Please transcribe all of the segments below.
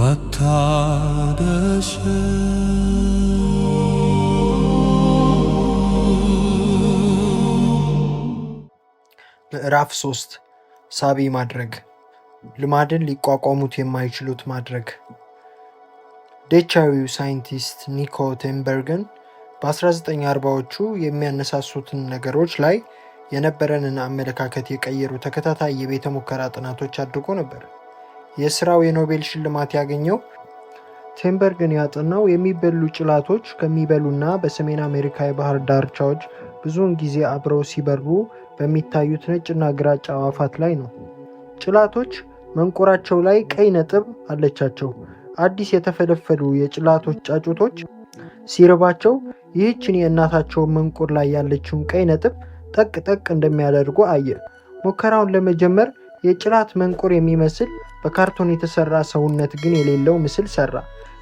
መታደስ ምዕራፍ 3 ሳቢ ማድረግ ልማድን ሊቋቋሙት የማይችሉት ማድረግ። ዴቻዊው ሳይንቲስት ኒኮ ቴምበርገን በ1940ዎቹ የሚያነሳሱትን ነገሮች ላይ የነበረንን አመለካከት የቀየሩ ተከታታይ የቤተ ሙከራ ጥናቶች አድርጎ ነበር። የስራው የኖቤል ሽልማት ያገኘው ቴምበርገን ያጠናው የሚበሉ ጭላቶች ከሚበሉና በሰሜን አሜሪካ የባህር ዳርቻዎች ብዙውን ጊዜ አብረው ሲበሩ በሚታዩት ነጭና ግራጫ አዕዋፋት ላይ ነው። ጭላቶች መንቁራቸው ላይ ቀይ ነጥብ አለቻቸው። አዲስ የተፈለፈሉ የጭላቶች ጫጩቶች ሲርባቸው ይህችን የእናታቸውን መንቁር ላይ ያለችውን ቀይ ነጥብ ጠቅ ጠቅ እንደሚያደርጉ አየ። ሙከራውን ለመጀመር የጭላት መንቁር የሚመስል በካርቶን የተሰራ ሰውነት ግን የሌለው ምስል ሰራ።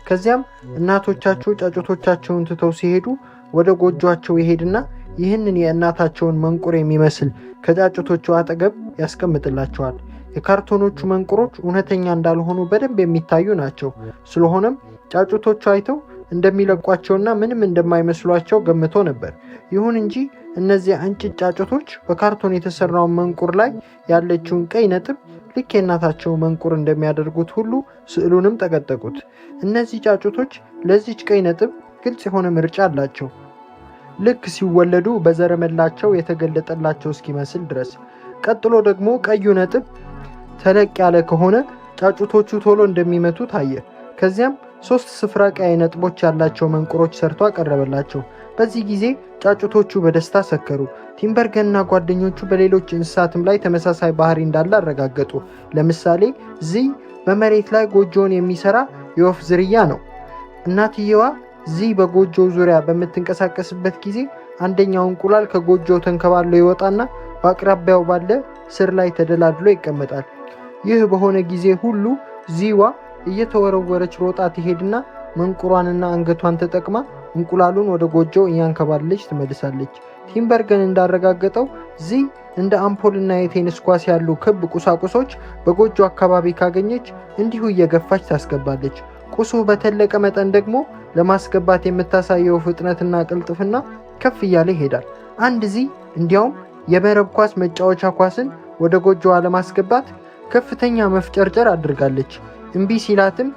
ከዚያም እናቶቻቸው ጫጩቶቻቸውን ትተው ሲሄዱ ወደ ጎጆአቸው ይሄድና ይህንን የእናታቸውን መንቁር የሚመስል ከጫጩቶቹ አጠገብ ያስቀምጥላቸዋል። የካርቶኖቹ መንቁሮች እውነተኛ እንዳልሆኑ በደንብ የሚታዩ ናቸው። ስለሆነም ጫጩቶቹ አይተው እንደሚለቋቸውና ምንም እንደማይመስሏቸው ገምቶ ነበር። ይሁን እንጂ እነዚህ እንጭጭ ጫጩቶች በካርቶን የተሰራውን መንቁር ላይ ያለችውን ቀይ ነጥብ ልክ የእናታቸው መንቁር እንደሚያደርጉት ሁሉ ስዕሉንም ጠቀጠቁት። እነዚህ ጫጩቶች ለዚች ቀይ ነጥብ ግልጽ የሆነ ምርጫ አላቸው። ልክ ሲወለዱ በዘረመላቸው የተገለጠላቸው እስኪመስል ድረስ። ቀጥሎ ደግሞ ቀዩ ነጥብ ተለቅ ያለ ከሆነ ጫጩቶቹ ቶሎ እንደሚመቱ ታየ። ከዚያም 3 ስፍራ ቀይ ነጥቦች ያላቸው መንቁሮች ሰርቶ አቀረበላቸው። በዚህ ጊዜ ጫጩቶቹ በደስታ ሰከሩ። ቴምበርገንና ጓደኞቹ በሌሎች እንስሳትም ላይ ተመሳሳይ ባህሪ እንዳለ አረጋገጡ። ለምሳሌ ዚይ በመሬት ላይ ጎጆውን የሚሰራ የወፍ ዝርያ ነው። እናትየዋ ዚይ በጎጆው ዙሪያ በምትንቀሳቀስበት ጊዜ አንደኛው እንቁላል ከጎጆው ተንከባሎ ይወጣና በአቅራቢያው ባለ ስር ላይ ተደላድሎ ይቀመጣል። ይህ በሆነ ጊዜ ሁሉ ዚዋ እየተወረወረች ሮጣ ትሄድና መንቁሯንና አንገቷን ተጠቅማ እንቁላሉን ወደ ጎጆው እያንከባለች ትመልሳለች። ቴምበርገን እንዳረጋገጠው ዚይ እንደ አምፖልና የቴኒስ ኳስ ያሉ ክብ ቁሳቁሶች በጎጆ አካባቢ ካገኘች እንዲሁ እየገፋች ታስገባለች። ቁሱ በተለቀ መጠን ደግሞ ለማስገባት የምታሳየው ፍጥነትና ቅልጥፍና ከፍ እያለ ይሄዳል። አንድ ዚይ እንዲያውም የመረብ ኳስ መጫወቻ ኳስን ወደ ጎጆዋ ለማስገባት ከፍተኛ መፍጨርጨር አድርጋለች። እምቢ ሲላትም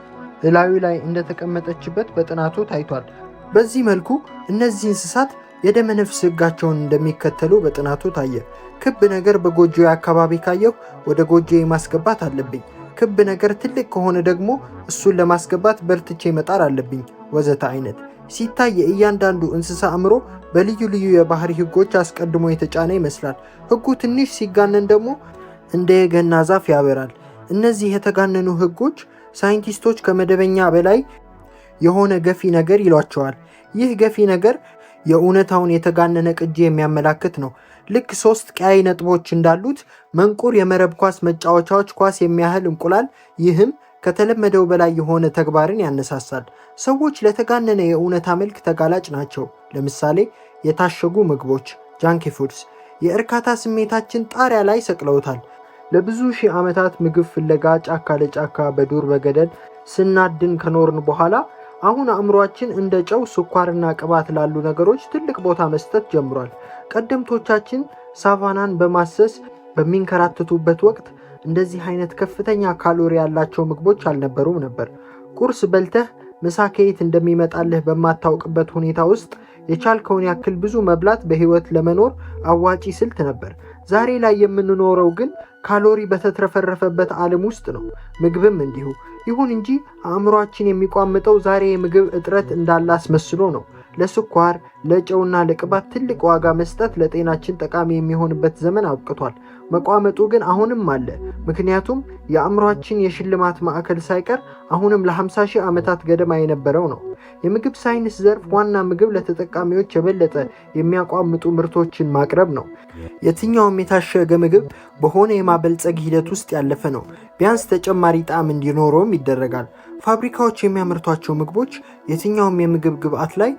እላዩ ላይ እንደተቀመጠችበት በጥናቱ ታይቷል። በዚህ መልኩ እነዚህ እንስሳት የደመ ነፍስ ሕጋቸውን እንደሚከተሉ በጥናቱ ታየ። ክብ ነገር በጎጆዬ አካባቢ ካየሁ ወደ ጎጆዬ ማስገባት አለብኝ። ክብ ነገር ትልቅ ከሆነ ደግሞ እሱን ለማስገባት በርትቼ መጣር አለብኝ ወዘተ አይነት። ሲታይ የእያንዳንዱ እንስሳ አእምሮ በልዩ ልዩ የባህሪ ሕጎች አስቀድሞ የተጫነ ይመስላል። ሕጉ ትንሽ ሲጋነን ደግሞ እንደ የገና ዛፍ ያበራል። እነዚህ የተጋነኑ ሕጎች ሳይንቲስቶች ከመደበኛ በላይ የሆነ ገፊ ነገር ይሏቸዋል። ይህ ገፊ ነገር የእውነታውን የተጋነነ ቅጂ የሚያመላክት ነው። ልክ 3 ቀያይ ነጥቦች እንዳሉት መንቁር የመረብ ኳስ መጫወቻዎች ኳስ የሚያህል እንቁላል፣ ይህም ከተለመደው በላይ የሆነ ተግባርን ያነሳሳል። ሰዎች ለተጋነነ የእውነታ መልክ ተጋላጭ ናቸው። ለምሳሌ የታሸጉ ምግቦች ጃንኪ ፉድስ የእርካታ ስሜታችን ጣሪያ ላይ ሰቅለውታል። ለብዙ ሺህ ዓመታት ምግብ ፍለጋ ጫካ ለጫካ በዱር በገደል ስናድን ከኖርን በኋላ አሁን አእምሯችን እንደ ጨው፣ ስኳርና ቅባት ላሉ ነገሮች ትልቅ ቦታ መስጠት ጀምሯል። ቀደምቶቻችን ሳቫናን በማሰስ በሚንከራተቱበት ወቅት እንደዚህ አይነት ከፍተኛ ካሎሪ ያላቸው ምግቦች አልነበሩም ነበር። ቁርስ በልተህ ምሳ ከየት እንደሚመጣልህ በማታውቅበት ሁኔታ ውስጥ የቻልከውን ያክል ብዙ መብላት በህይወት ለመኖር አዋጪ ስልት ነበር። ዛሬ ላይ የምንኖረው ግን ካሎሪ በተትረፈረፈበት ዓለም ውስጥ ነው። ምግብም እንዲሁ። ይሁን እንጂ አእምሯችን የሚቋምጠው ዛሬ የምግብ እጥረት እንዳለ አስመስሎ ነው። ለስኳር፣ ለጨውና ለቅባት ትልቅ ዋጋ መስጠት ለጤናችን ጠቃሚ የሚሆንበት ዘመን አብቅቷል። መቋመጡ ግን አሁንም አለ። ምክንያቱም የአእምሯችን የሽልማት ማዕከል ሳይቀር አሁንም ለ50 ሺህ ዓመታት ገደማ የነበረው ነው። የምግብ ሳይንስ ዘርፍ ዋና ምግብ ለተጠቃሚዎች የበለጠ የሚያቋምጡ ምርቶችን ማቅረብ ነው። የትኛውም የታሸገ ምግብ በሆነ የማበልጸግ ሂደት ውስጥ ያለፈ ነው። ቢያንስ ተጨማሪ ጣዕም እንዲኖረውም ይደረጋል። ፋብሪካዎች የሚያመርቷቸው ምግቦች የትኛውም የምግብ ግብዓት ላይ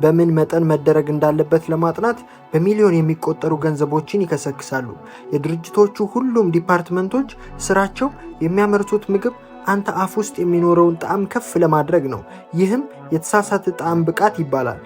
በምን መጠን መደረግ እንዳለበት ለማጥናት በሚሊዮን የሚቆጠሩ ገንዘቦችን ይከሰክሳሉ። የድርጅቶቹ ሁሉም ዲፓርትመንቶች ስራቸው የሚያመርቱት ምግብ አንተ አፍ ውስጥ የሚኖረውን ጣዕም ከፍ ለማድረግ ነው። ይህም የተሳሳተ ጣዕም ብቃት ይባላል።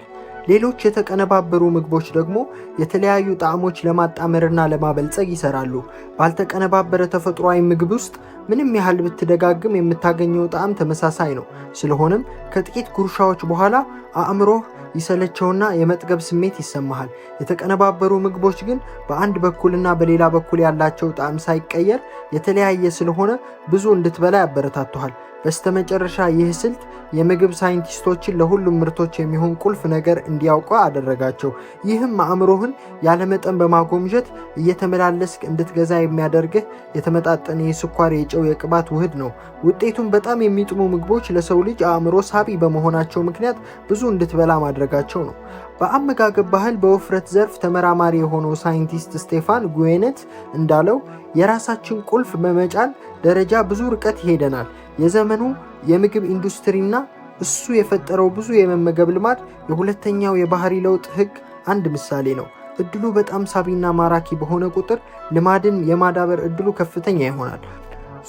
ሌሎች የተቀነባበሩ ምግቦች ደግሞ የተለያዩ ጣዕሞች ለማጣመርና ለማበልጸግ ይሰራሉ። ባልተቀነባበረ ተፈጥሯዊ ምግብ ውስጥ ምንም ያህል ብትደጋግም የምታገኘው ጣዕም ተመሳሳይ ነው። ስለሆነም ከጥቂት ጉርሻዎች በኋላ አእምሮህ ይሰለቸውና የመጥገብ ስሜት ይሰማሃል። የተቀነባበሩ ምግቦች ግን በአንድ በኩልና በሌላ በኩል ያላቸው ጣዕም ሳይቀየር የተለያየ ስለሆነ ብዙ እንድትበላ ያበረታቱሃል። በስተመጨረሻ ይህ ስልት የምግብ ሳይንቲስቶችን ለሁሉም ምርቶች የሚሆን ቁልፍ ነገር እንዲያውቁ አደረጋቸው። ይህም አእምሮህን ያለመጠን በማጎምጀት እየተመላለስክ እንድትገዛ የሚያደርግህ የተመጣጠነ የስኳር፣ የጨው፣ የቅባት ውህድ ነው። ውጤቱም በጣም የሚጥሙ ምግቦች ለሰው ልጅ አእምሮ ሳቢ በመሆናቸው ምክንያት ብዙ እንድትበላ ማድረጋቸው ነው። በአመጋገብ ባህል በውፍረት ዘርፍ ተመራማሪ የሆነው ሳይንቲስት ስቴፋን ጉዌነት እንዳለው የራሳችን ቁልፍ በመጫን ደረጃ ብዙ ርቀት ይሄደናል። የዘመኑ የምግብ ኢንዱስትሪና እሱ የፈጠረው ብዙ የመመገብ ልማድ የሁለተኛው የባህሪ ለውጥ ህግ አንድ ምሳሌ ነው። እድሉ በጣም ሳቢና ማራኪ በሆነ ቁጥር ልማድን የማዳበር እድሉ ከፍተኛ ይሆናል።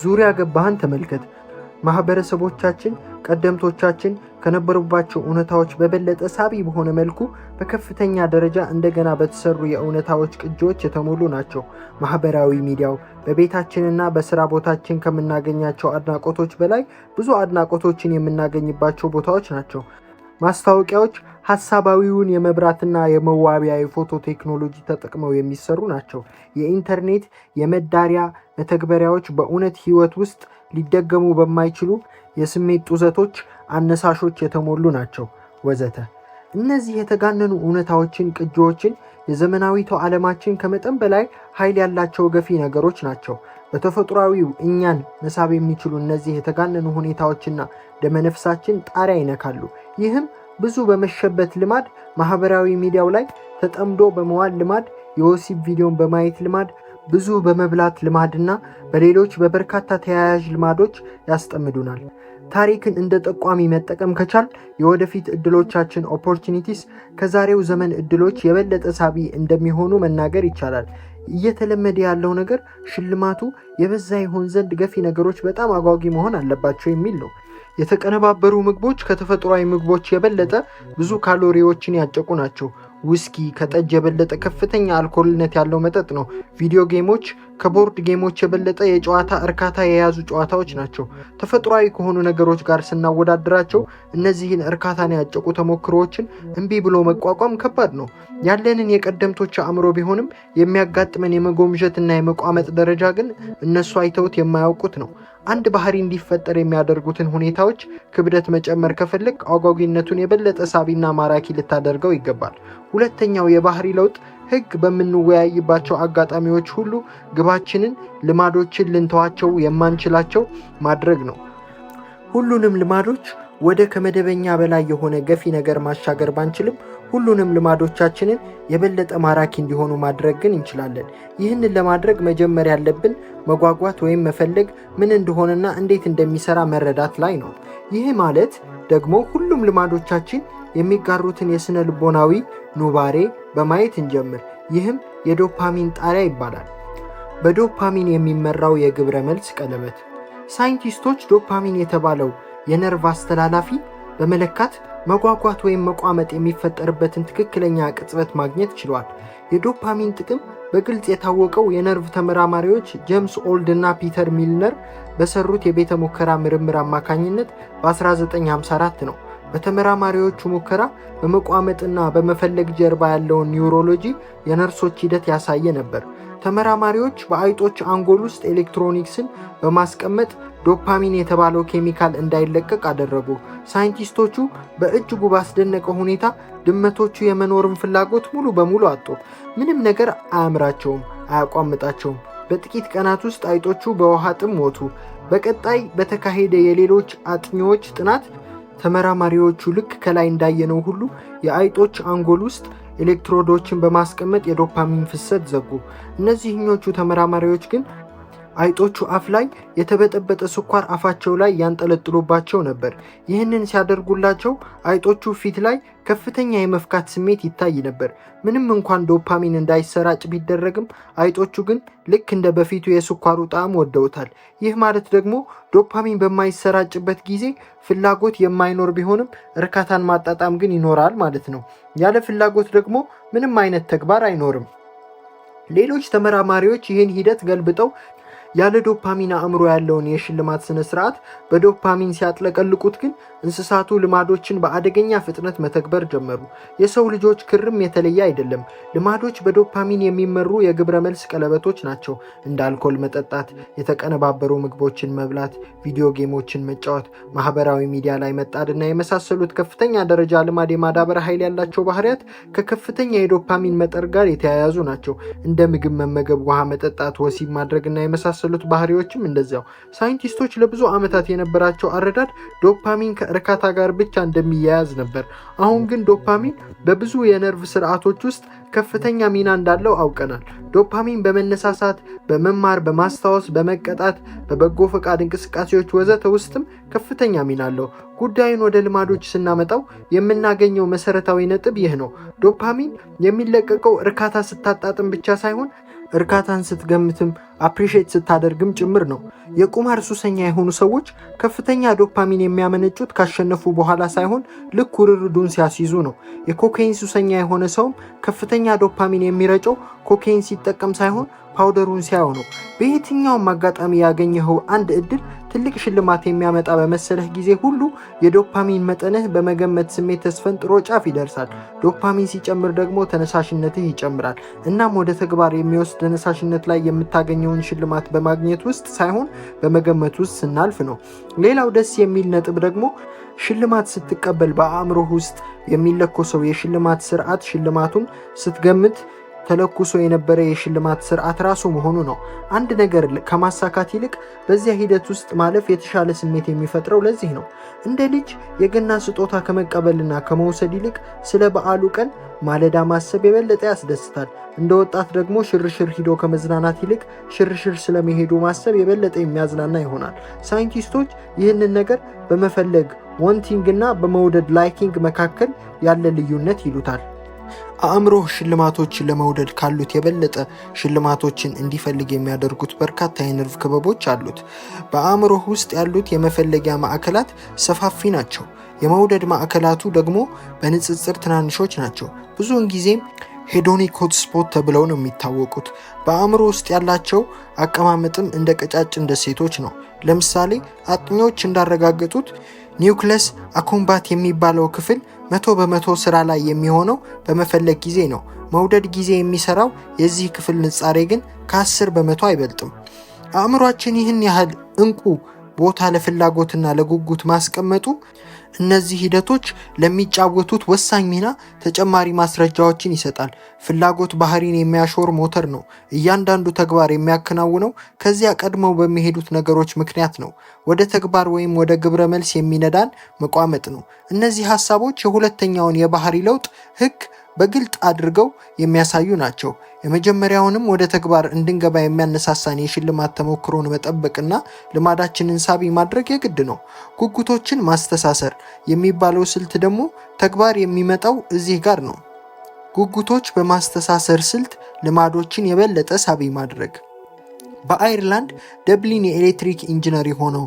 ዙሪያ ገባህን ተመልከት። ማህበረሰቦቻችን ቀደምቶቻችን ከነበሩባቸው እውነታዎች በበለጠ ሳቢ በሆነ መልኩ በከፍተኛ ደረጃ እንደገና በተሰሩ የእውነታዎች ቅጂዎች የተሞሉ ናቸው። ማህበራዊ ሚዲያው በቤታችንና በስራ ቦታችን ከምናገኛቸው አድናቆቶች በላይ ብዙ አድናቆቶችን የምናገኝባቸው ቦታዎች ናቸው። ማስታወቂያዎች ሐሳባዊውን የመብራትና የመዋቢያ የፎቶ ቴክኖሎጂ ተጠቅመው የሚሰሩ ናቸው። የኢንተርኔት የመዳሪያ መተግበሪያዎች በእውነት ህይወት ውስጥ ሊደገሙ በማይችሉ የስሜት ጡዘቶች አነሳሾች የተሞሉ ናቸው ወዘተ። እነዚህ የተጋነኑ እውነታዎችን ቅጂዎችን የዘመናዊቷ ዓለማችን ከመጠን በላይ ኃይል ያላቸው ገፊ ነገሮች ናቸው። በተፈጥሯዊው እኛን መሳብ የሚችሉ እነዚህ የተጋነኑ ሁኔታዎችና ደመነፍሳችን ጣሪያ ይነካሉ። ይህም ብዙ በመሸበት ልማድ፣ ማህበራዊ ሚዲያው ላይ ተጠምዶ በመዋል ልማድ፣ የወሲብ ቪዲዮን በማየት ልማድ፣ ብዙ በመብላት ልማድና በሌሎች በበርካታ ተያያዥ ልማዶች ያስጠምዱናል። ታሪክን እንደ ጠቋሚ መጠቀም ከቻል የወደፊት እድሎቻችን ኦፖርቹኒቲስ ከዛሬው ዘመን እድሎች የበለጠ ሳቢ እንደሚሆኑ መናገር ይቻላል። እየተለመደ ያለው ነገር ሽልማቱ የበዛ ይሆን ዘንድ ገፊ ነገሮች በጣም አጓጊ መሆን አለባቸው የሚል ነው። የተቀነባበሩ ምግቦች ከተፈጥሯዊ ምግቦች የበለጠ ብዙ ካሎሪዎችን ያጨቁ ናቸው። ውስኪ ከጠጅ የበለጠ ከፍተኛ አልኮልነት ያለው መጠጥ ነው። ቪዲዮ ጌሞች ከቦርድ ጌሞች የበለጠ የጨዋታ እርካታ የያዙ ጨዋታዎች ናቸው። ተፈጥሯዊ ከሆኑ ነገሮች ጋር ስናወዳድራቸው እነዚህን እርካታን ያጨቁ ተሞክሮዎችን እምቢ ብሎ መቋቋም ከባድ ነው። ያለንን የቀደምቶች አእምሮ ቢሆንም የሚያጋጥመን የመጎምጀትና የመቋመጥ ደረጃ ግን እነሱ አይተውት የማያውቁት ነው። አንድ ባህሪ እንዲፈጠር የሚያደርጉትን ሁኔታዎች ክብደት መጨመር ከፈለግ አጓጊነቱን የበለጠ ሳቢና ማራኪ ልታደርገው ይገባል። ሁለተኛው የባህሪ ለውጥ ህግ በምንወያይባቸው አጋጣሚዎች ሁሉ ግባችንን ልማዶችን ልንተዋቸው የማንችላቸው ማድረግ ነው። ሁሉንም ልማዶች ወደ ከመደበኛ በላይ የሆነ ገፊ ነገር ማሻገር ባንችልም ሁሉንም ልማዶቻችንን የበለጠ ማራኪ እንዲሆኑ ማድረግ ግን እንችላለን። ይህንን ለማድረግ መጀመር ያለብን መጓጓት ወይም መፈለግ ምን እንደሆነና እንዴት እንደሚሰራ መረዳት ላይ ነው። ይህ ማለት ደግሞ ሁሉም ልማዶቻችን የሚጋሩትን የስነ ልቦናዊ ኑባሬ በማየት እንጀምር። ይህም የዶፓሚን ጣሪያ ይባላል። በዶፓሚን የሚመራው የግብረ መልስ ቀለበት። ሳይንቲስቶች ዶፓሚን የተባለው የነርቭ አስተላላፊ በመለካት መጓጓት ወይም መቋመጥ የሚፈጠርበትን ትክክለኛ ቅጽበት ማግኘት ችሏል። የዶፓሚን ጥቅም በግልጽ የታወቀው የነርቭ ተመራማሪዎች ጄምስ ኦልድ እና ፒተር ሚልነር በሰሩት የቤተ ሙከራ ምርምር አማካኝነት በ1954 ነው። በተመራማሪዎቹ ሙከራ በመቋመጥና በመፈለግ ጀርባ ያለውን ኒውሮሎጂ የነርሶች ሂደት ያሳየ ነበር። ተመራማሪዎች በአይጦች አንጎል ውስጥ ኤሌክትሮኒክስን በማስቀመጥ ዶፓሚን የተባለው ኬሚካል እንዳይለቀቅ አደረጉ። ሳይንቲስቶቹ በእጅጉ ባስደነቀ ሁኔታ ድመቶቹ የመኖርን ፍላጎት ሙሉ በሙሉ አጡ። ምንም ነገር አያምራቸውም፣ አያቋምጣቸውም። በጥቂት ቀናት ውስጥ አይጦቹ በውሃ ጥም ሞቱ። በቀጣይ በተካሄደ የሌሎች አጥኚዎች ጥናት ተመራማሪዎቹ ልክ ከላይ እንዳየነው ሁሉ የአይጦች አንጎል ውስጥ ኤሌክትሮዶችን በማስቀመጥ የዶፓሚን ፍሰት ዘጉ። እነዚህኞቹ ተመራማሪዎች ግን አይጦቹ አፍ ላይ የተበጠበጠ ስኳር አፋቸው ላይ ያንጠለጥሉባቸው ነበር። ይህንን ሲያደርጉላቸው አይጦቹ ፊት ላይ ከፍተኛ የመፍካት ስሜት ይታይ ነበር። ምንም እንኳን ዶፓሚን እንዳይሰራጭ ቢደረግም አይጦቹ ግን ልክ እንደ በፊቱ የስኳሩ ጣዕም ወደውታል። ይህ ማለት ደግሞ ዶፓሚን በማይሰራጭበት ጊዜ ፍላጎት የማይኖር ቢሆንም እርካታን ማጣጣም ግን ይኖራል ማለት ነው። ያለ ፍላጎት ደግሞ ምንም አይነት ተግባር አይኖርም። ሌሎች ተመራማሪዎች ይህን ሂደት ገልብጠው ያለ ዶፓሚን አእምሮ ያለውን የሽልማት ስነ ስርዓት በዶፓሚን ሲያጥለቀልቁት ግን እንስሳቱ ልማዶችን በአደገኛ ፍጥነት መተግበር ጀመሩ። የሰው ልጆች ክርም የተለየ አይደለም። ልማዶች በዶፓሚን የሚመሩ የግብረ መልስ ቀለበቶች ናቸው። እንደ አልኮል መጠጣት፣ የተቀነባበሩ ምግቦችን መብላት፣ ቪዲዮ ጌሞችን መጫወት፣ ማህበራዊ ሚዲያ ላይ መጣድና የመሳሰሉት ከፍተኛ ደረጃ ልማድ የማዳበር ኃይል ያላቸው ባህሪያት ከከፍተኛ የዶፓሚን መጠን ጋር የተያያዙ ናቸው። እንደ ምግብ መመገብ፣ ውሃ መጠጣት፣ ወሲብ ማድረግና የመሳሰሉት ባህሪዎችም እንደዚያው። ሳይንቲስቶች ለብዙ ዓመታት የነበራቸው አረዳድ ዶፓሚን ከእርካታ ጋር ብቻ እንደሚያያዝ ነበር። አሁን ግን ዶፓሚን በብዙ የነርቭ ስርዓቶች ውስጥ ከፍተኛ ሚና እንዳለው አውቀናል። ዶፓሚን በመነሳሳት፣ በመማር፣ በማስታወስ፣ በመቀጣት፣ በበጎ ፈቃድ እንቅስቃሴዎች ወዘተ ውስጥም ከፍተኛ ሚና አለው። ጉዳዩን ወደ ልማዶች ስናመጣው የምናገኘው መሰረታዊ ነጥብ ይህ ነው። ዶፓሚን የሚለቀቀው እርካታ ስታጣጥም ብቻ ሳይሆን እርካታን ስትገምትም አፕሪሼት ስታደርግም ጭምር ነው። የቁማር ሱሰኛ የሆኑ ሰዎች ከፍተኛ ዶፓሚን የሚያመነጩት ካሸነፉ በኋላ ሳይሆን ልክ ውርርዱን ሲያስይዙ ነው። የኮካይን ሱሰኛ የሆነ ሰውም ከፍተኛ ዶፓሚን የሚረጨው ኮካይን ሲጠቀም ሳይሆን ፓውደሩን ሲያየው ነው። በየትኛውም አጋጣሚ ያገኘኸው አንድ እድል ትልቅ ሽልማት የሚያመጣ በመሰለህ ጊዜ ሁሉ የዶፓሚን መጠንህ በመገመት ስሜት ተስፈንጥሮ ጫፍ ይደርሳል። ዶፓሚን ሲጨምር ደግሞ ተነሳሽነትህ ይጨምራል። እናም ወደ ተግባር የሚወስድ ተነሳሽነት ላይ የምታገኘውን ሽልማት በማግኘት ውስጥ ሳይሆን በመገመት ውስጥ ስናልፍ ነው። ሌላው ደስ የሚል ነጥብ ደግሞ ሽልማት ስትቀበል በአእምሮህ ውስጥ የሚለኮሰው የሽልማት ስርዓት ሽልማቱን ስትገምት ተለኩሶ የነበረ የሽልማት ስርዓት ራሱ መሆኑ ነው። አንድ ነገር ከማሳካት ይልቅ በዚያ ሂደት ውስጥ ማለፍ የተሻለ ስሜት የሚፈጥረው ለዚህ ነው። እንደ ልጅ የገና ስጦታ ከመቀበልና ከመውሰድ ይልቅ ስለ በዓሉ ቀን ማለዳ ማሰብ የበለጠ ያስደስታል። እንደ ወጣት ደግሞ ሽርሽር ሂዶ ከመዝናናት ይልቅ ሽርሽር ስለመሄዱ ማሰብ የበለጠ የሚያዝናና ይሆናል። ሳይንቲስቶች ይህንን ነገር በመፈለግ ዋንቲንግ እና በመውደድ ላይኪንግ መካከል ያለ ልዩነት ይሉታል። አእምሮህ ሽልማቶችን ለመውደድ ካሉት የበለጠ ሽልማቶችን እንዲፈልግ የሚያደርጉት በርካታ የነርቭ ክበቦች አሉት። በአእምሮህ ውስጥ ያሉት የመፈለጊያ ማዕከላት ሰፋፊ ናቸው። የመውደድ ማዕከላቱ ደግሞ በንጽጽር ትናንሾች ናቸው። ብዙውን ጊዜም ሄዶኒክ ሆትስፖት ተብለው ነው የሚታወቁት። በአእምሮ ውስጥ ያላቸው አቀማመጥም እንደ ቀጫጭን ደሴቶች ነው። ለምሳሌ አጥኚዎች እንዳረጋገጡት ኒውክለስ አኩምባት የሚባለው ክፍል 100% ስራ ላይ የሚሆነው በመፈለግ ጊዜ ነው። መውደድ ጊዜ የሚሰራው የዚህ ክፍል ንጻሬ ግን ከ10% አይበልጥም። አእምሯችን ይህን ያህል እንቁ ቦታ ለፍላጎትና ለጉጉት ማስቀመጡ እነዚህ ሂደቶች ለሚጫወቱት ወሳኝ ሚና ተጨማሪ ማስረጃዎችን ይሰጣል። ፍላጎት ባህሪን የሚያሾር ሞተር ነው። እያንዳንዱ ተግባር የሚያከናውነው ከዚያ ቀድመው በሚሄዱት ነገሮች ምክንያት ነው። ወደ ተግባር ወይም ወደ ግብረ መልስ የሚነዳን መቋመጥ ነው። እነዚህ ሀሳቦች የሁለተኛውን የባህሪ ለውጥ ህግ በግልጥ አድርገው የሚያሳዩ ናቸው። የመጀመሪያውንም ወደ ተግባር እንድንገባ የሚያነሳሳን የሽልማት ተሞክሮን መጠበቅና ልማዳችንን ሳቢ ማድረግ የግድ ነው። ጉጉቶችን ማስተሳሰር የሚባለው ስልት ደግሞ ተግባር የሚመጣው እዚህ ጋር ነው። ጉጉቶች በማስተሳሰር ስልት ልማዶችን የበለጠ ሳቢ ማድረግ። በአይርላንድ ደብሊን የኤሌክትሪክ ኢንጂነር የሆነው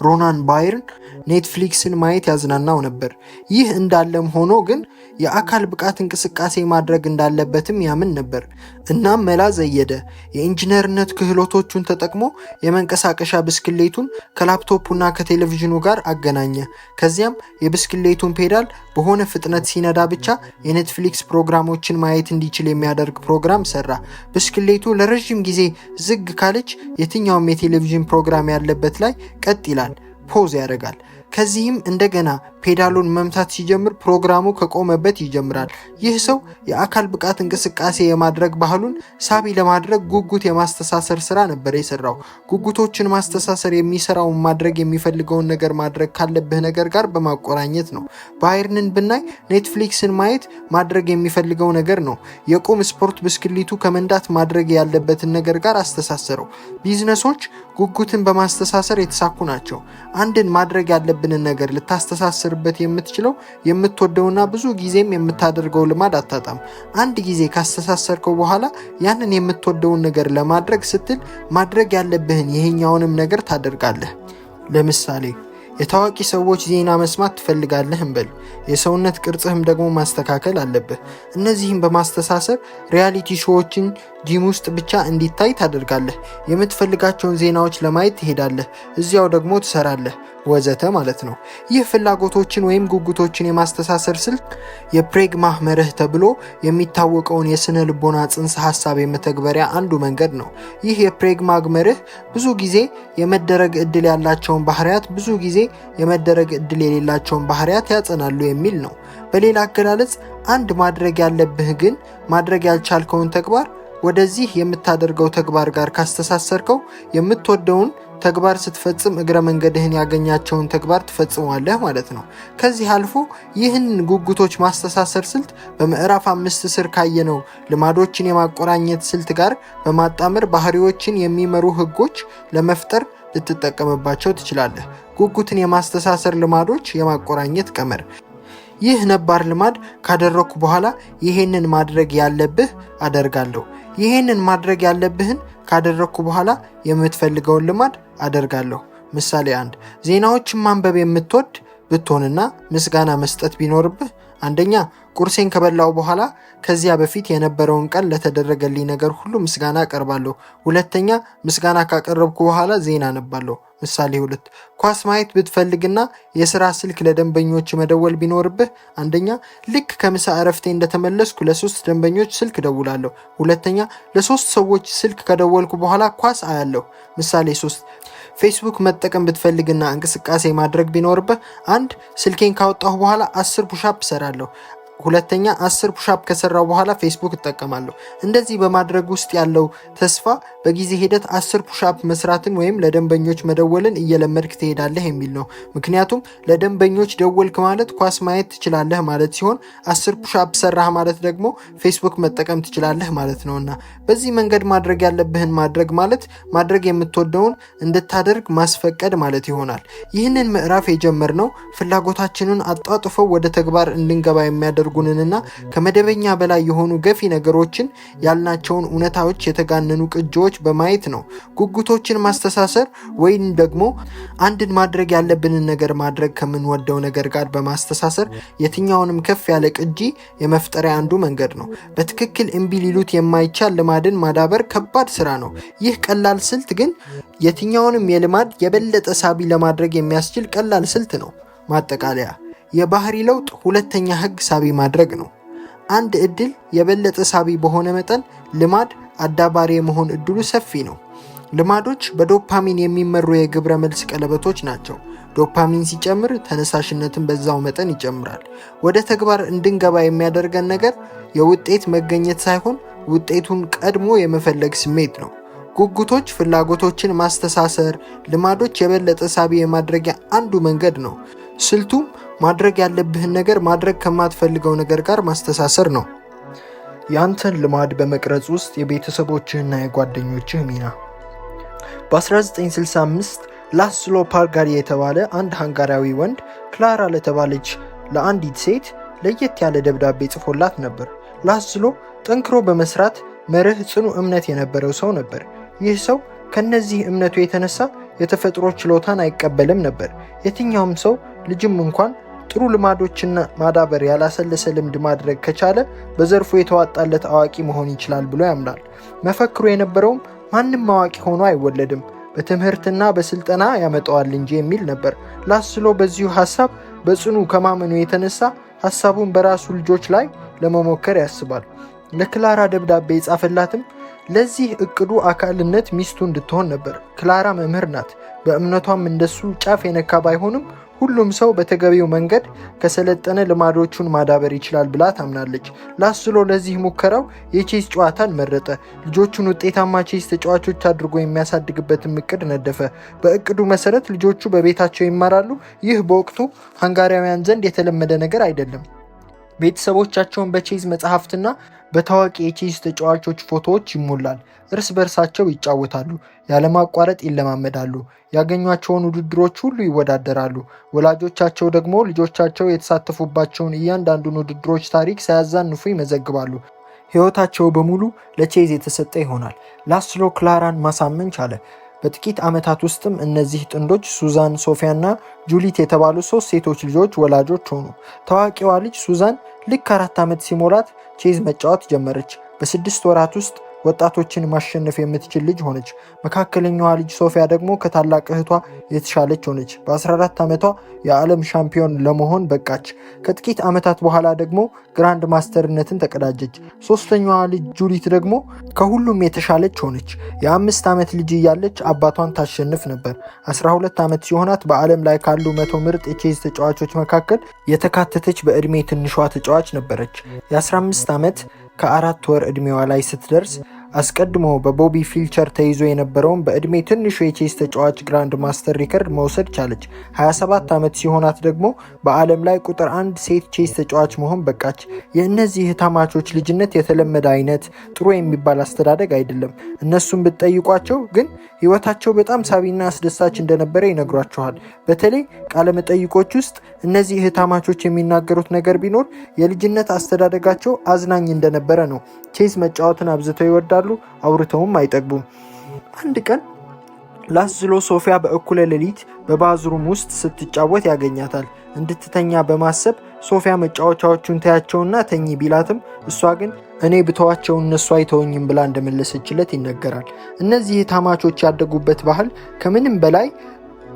ሮናን ባይርን ኔትፍሊክስን ማየት ያዝናናው ነበር። ይህ እንዳለም ሆኖ ግን የአካል ብቃት እንቅስቃሴ ማድረግ እንዳለበትም ያምን ነበር። እናም መላ ዘየደ። የኢንጂነርነት ክህሎቶቹን ተጠቅሞ የመንቀሳቀሻ ብስክሌቱን ከላፕቶፑና ከቴሌቪዥኑ ጋር አገናኘ። ከዚያም የብስክሌቱን ፔዳል በሆነ ፍጥነት ሲነዳ ብቻ የኔትፍሊክስ ፕሮግራሞችን ማየት እንዲችል የሚያደርግ ፕሮግራም ሰራ። ብስክሌቱ ለረዥም ጊዜ ዝግ ካለች የትኛውም የቴሌቪዥን ፕሮግራም ያለበት ላይ ቀጥ ይላል። ፖዝ ያደርጋል። ከዚህም እንደገና ፔዳሉን መምታት ሲጀምር ፕሮግራሙ ከቆመበት ይጀምራል። ይህ ሰው የአካል ብቃት እንቅስቃሴ የማድረግ ባህሉን ሳቢ ለማድረግ ጉጉት የማስተሳሰር ስራ ነበር የሰራው። ጉጉቶችን ማስተሳሰር የሚሰራው ማድረግ የሚፈልገውን ነገር ማድረግ ካለብህ ነገር ጋር በማቆራኘት ነው። ባየርንን ብናይ ኔትፍሊክስን ማየት ማድረግ የሚፈልገው ነገር ነው። የቁም ስፖርት ብስክሌቱ ከመንዳት ማድረግ ያለበትን ነገር ጋር አስተሳሰረው። ቢዝነሶች ጉጉትን በማስተሳሰር የተሳኩ ናቸው። አንድን ማድረግ ያለብንን ነገር ልታስተሳስርበት የምትችለው የምትወደውና ብዙ ጊዜም የምታደርገው ልማድ አታጣም። አንድ ጊዜ ካስተሳሰርከው በኋላ ያንን የምትወደውን ነገር ለማድረግ ስትል ማድረግ ያለብህን ይሄኛውንም ነገር ታደርጋለህ። ለምሳሌ የታዋቂ ሰዎች ዜና መስማት ትፈልጋለህ እንበል። የሰውነት ቅርጽህም ደግሞ ማስተካከል አለብህ። እነዚህም በማስተሳሰር ሪያሊቲ ሾዎችን ጂም ውስጥ ብቻ እንዲታይ ታደርጋለህ። የምትፈልጋቸውን ዜናዎች ለማየት ትሄዳለህ፣ እዚያው ደግሞ ትሰራለህ ወዘተ ማለት ነው። ይህ ፍላጎቶችን ወይም ጉጉቶችን የማስተሳሰር ስልት የፕሬግማህ መርህ ተብሎ የሚታወቀውን የስነ ልቦና ጽንሰ ሐሳብ የመተግበሪያ አንዱ መንገድ ነው። ይህ የፕሬግማህ መርህ ብዙ ጊዜ የመደረግ እድል ያላቸውን ባህሪያት ብዙ ጊዜ የመደረግ እድል የሌላቸውን ባህሪያት ያጸናሉ የሚል ነው። በሌላ አገላለጽ አንድ ማድረግ ያለብህ ግን ማድረግ ያልቻልከውን ተግባር ወደዚህ የምታደርገው ተግባር ጋር ካስተሳሰርከው የምትወደውን ተግባር ስትፈጽም እግረ መንገድህን ያገኛቸውን ተግባር ትፈጽሟለህ ማለት ነው። ከዚህ አልፎ ይህን ጉጉቶች ማስተሳሰር ስልት በምዕራፍ 5 ስር ካየነው ልማዶችን የማቆራኘት ስልት ጋር በማጣመር ባህሪዎችን የሚመሩ ህጎች ለመፍጠር ልትጠቀምባቸው ትችላለህ። ጉጉትን የማስተሳሰር ልማዶች የማቆራኘት ቀመር። ይህ ነባር ልማድ ካደረኩ በኋላ ይሄንን ማድረግ ያለብህ አደርጋለሁ። ይሄንን ማድረግ ያለብህን ካደረኩ በኋላ የምትፈልገውን ልማድ አደርጋለሁ። ምሳሌ 1 ዜናዎችን ማንበብ የምትወድ ብትሆንና ምስጋና መስጠት ቢኖርብህ፣ አንደኛ ቁርሴን ከበላው በኋላ ከዚያ በፊት የነበረውን ቀን ለተደረገልኝ ነገር ሁሉ ምስጋና አቀርባለሁ። ሁለተኛ ምስጋና ካቀረብኩ በኋላ ዜና አነባለሁ። ምሳሌ 2 ኳስ ማየት ብትፈልግና የሥራ ስልክ ለደንበኞች መደወል ቢኖርብህ፣ አንደኛ ልክ ከምሳ እረፍቴ እንደተመለስኩ ለ3 ደንበኞች ስልክ ደውላለሁ። ሁለተኛ ለ3 ሰዎች ስልክ ከደወልኩ በኋላ ኳስ አያለሁ። ምሳሌ 3 ፌስቡክ መጠቀም ብትፈልግና እንቅስቃሴ ማድረግ ቢኖርብህ፣ አንድ ስልኬን ካወጣሁ በኋላ 10 ፑሻፕ እሰራለሁ። ሁለተኛ 10 ፑሻፕ ከሰራው በኋላ ፌስቡክ እጠቀማለሁ። እንደዚህ በማድረግ ውስጥ ያለው ተስፋ በጊዜ ሂደት 10 ፑሻፕ መስራትን ወይም ለደንበኞች መደወልን እየለመድክ ትሄዳለህ የሚል ነው። ምክንያቱም ለደንበኞች ደወልክ ማለት ኳስ ማየት ትችላለህ ማለት ሲሆን 10 ፑሻፕ ሰራህ ማለት ደግሞ ፌስቡክ መጠቀም ትችላለህ ማለት ነውና በዚህ መንገድ ማድረግ ያለብህን ማድረግ ማለት ማድረግ የምትወደውን እንድታደርግ ማስፈቀድ ማለት ይሆናል። ይህንን ምዕራፍ የጀመርነው ፍላጎታችንን አጣጥፈው ወደ ተግባር እንድንገባ የሚያደርጉንና ከመደበኛ በላይ የሆኑ ገፊ ነገሮችን ያልናቸውን እውነታዎች የተጋነኑ ቅጂዎች በማየት ነው። ጉጉቶችን ማስተሳሰር ወይም ደግሞ አንድን ማድረግ ያለብንን ነገር ማድረግ ከምንወደው ነገር ጋር በማስተሳሰር የትኛውንም ከፍ ያለ ቅጂ የመፍጠሪያ አንዱ መንገድ ነው። በትክክል እምቢ ሊሉት የማይቻል ልማድን ማዳበር ከባድ ስራ ነው። ይህ ቀላል ስልት ግን የትኛውንም የልማድ የበለጠ ሳቢ ለማድረግ የሚያስችል ቀላል ስልት ነው። ማጠቃለያ፣ የባህሪ ለውጥ ሁለተኛ ህግ ሳቢ ማድረግ ነው። አንድ እድል የበለጠ ሳቢ በሆነ መጠን ልማድ አዳባሪ የመሆን እድሉ ሰፊ ነው። ልማዶች በዶፓሚን የሚመሩ የግብረ መልስ ቀለበቶች ናቸው። ዶፓሚን ሲጨምር ተነሳሽነትን በዛው መጠን ይጨምራል። ወደ ተግባር እንድንገባ የሚያደርገን ነገር የውጤት መገኘት ሳይሆን ውጤቱን ቀድሞ የመፈለግ ስሜት ነው። ጉጉቶች ፍላጎቶችን ማስተሳሰር፣ ልማዶች የበለጠ ሳቢ የማድረጊያ አንዱ መንገድ ነው። ስልቱም ማድረግ ያለብህን ነገር ማድረግ ከማትፈልገው ነገር ጋር ማስተሳሰር ነው። ያንተን ልማድ በመቅረጽ ውስጥ የቤተሰቦችህና የጓደኞችህ ሚና። በ1965 ላስሎ ፓርጋሪ የተባለ አንድ ሃንጋሪያዊ ወንድ ክላራ ለተባለች ለአንዲት ሴት ለየት ያለ ደብዳቤ ጽፎላት ነበር። ላስሎ ጠንክሮ በመስራት መርህ ጽኑ እምነት የነበረው ሰው ነበር። ይህ ሰው ከነዚህ እምነቱ የተነሳ የተፈጥሮ ችሎታን አይቀበልም ነበር። የትኛውም ሰው ልጅም እንኳን ጥሩ ልማዶችና ማዳበር ያላሰለሰ ልምድ ማድረግ ከቻለ በዘርፉ የተዋጣለት አዋቂ መሆን ይችላል ብሎ ያምናል። መፈክሩ የነበረውም ማንም አዋቂ ሆኖ አይወለድም፣ በትምህርትና በስልጠና ያመጣዋል እንጂ የሚል ነበር። ላስሎ በዚሁ ሐሳብ በጽኑ ከማመኑ የተነሳ ሐሳቡን በራሱ ልጆች ላይ ለመሞከር ያስባል። ለክላራ ደብዳቤ የጻፈላትም ለዚህ እቅዱ አካልነት ሚስቱ እንድትሆን ነበር። ክላራ መምህር ናት። በእምነቷም እንደሱ ጫፍ የነካ ባይሆንም ሁሉም ሰው በተገቢው መንገድ ከሰለጠነ ልማዶቹን ማዳበር ይችላል ብላ ታምናለች። ላስሎ ለዚህ ሙከራው የቼዝ ጨዋታን መረጠ። ልጆቹን ውጤታማ ቼዝ ተጫዋቾች አድርጎ የሚያሳድግበትን እቅድ ነደፈ። በእቅዱ መሰረት ልጆቹ በቤታቸው ይማራሉ። ይህ በወቅቱ ሃንጋሪያውያን ዘንድ የተለመደ ነገር አይደለም። ቤተሰቦቻቸውን በቼዝ መጽሐፍትና በታዋቂ የቼዝ ተጫዋቾች ፎቶዎች ይሞላል። እርስ በርሳቸው ይጫወታሉ፣ ያለማቋረጥ ይለማመዳሉ፣ ያገኟቸውን ውድድሮች ሁሉ ይወዳደራሉ። ወላጆቻቸው ደግሞ ልጆቻቸው የተሳተፉባቸውን እያንዳንዱን ውድድሮች ታሪክ ሳያዛንፉ ይመዘግባሉ። ሕይወታቸው በሙሉ ለቼዝ የተሰጠ ይሆናል። ላስሎ ክላራን ማሳመን ቻለ። በጥቂት ዓመታት ውስጥም እነዚህ ጥንዶች ሱዛን፣ ሶፊያ እና ጁሊት የተባሉ 3 ሴቶች ልጆች ወላጆች ሆኑ። ታዋቂዋ ልጅ ሱዛን ልክ 4 ዓመት ሲሞላት ቼዝ መጫወት ጀመረች። በ6 ወራት ውስጥ ወጣቶችን ማሸነፍ የምትችል ልጅ ሆነች። መካከለኛዋ ልጅ ሶፊያ ደግሞ ከታላቅ እህቷ የተሻለች ሆነች። በ14 ዓመቷ የዓለም ሻምፒዮን ለመሆን በቃች። ከጥቂት ዓመታት በኋላ ደግሞ ግራንድ ማስተርነትን ተቀዳጀች። ሶስተኛዋ ልጅ ጁሊት ደግሞ ከሁሉም የተሻለች ሆነች። የ5 ዓመት ልጅ እያለች አባቷን ታሸንፍ ነበር። 12 ዓመት ሲሆናት በዓለም ላይ ካሉ 100 ምርጥ የቼዝ ተጫዋቾች መካከል የተካተተች በዕድሜ ትንሿ ተጫዋች ነበረች። የ15 ዓመት ከ4 ወር ዕድሜዋ ላይ ስትደርስ አስቀድሞ በቦቢ ፊልቸር ተይዞ የነበረውን በዕድሜ ትንሹ የቼዝ ተጫዋች ግራንድ ማስተር ሪከርድ መውሰድ ቻለች። 27 ዓመት ሲሆናት ደግሞ በዓለም ላይ ቁጥር 1 ሴት ቼዝ ተጫዋች መሆን በቃች። የእነዚህ እህታማቾች ልጅነት የተለመደ አይነት ጥሩ የሚባል አስተዳደግ አይደለም። እነሱም ብትጠይቋቸው ግን ህይወታቸው በጣም ሳቢና አስደሳች እንደነበረ ይነግሯቸዋል። በተለይ ቃለመጠይቆች ውስጥ እነዚህ እህታማቾች የሚናገሩት ነገር ቢኖር የልጅነት አስተዳደጋቸው አዝናኝ እንደነበረ ነው። ቼዝ መጫወትን አብዝተው ይወዳሉ፣ አውርተውም አይጠግቡም። አንድ ቀን ላስሎ ሶፊያ በእኩለ ሌሊት በባዝሩም ውስጥ ስትጫወት ያገኛታል። እንድትተኛ በማሰብ ሶፊያ መጫወቻዎቹን ታያቸውና ተኚ ቢላትም እሷ ግን እኔ ብተዋቸው እነሱ አይተወኝም ብላ እንደመለሰችለት ይነገራል። እነዚህ ታማቾች ያደጉበት ባህል ከምንም በላይ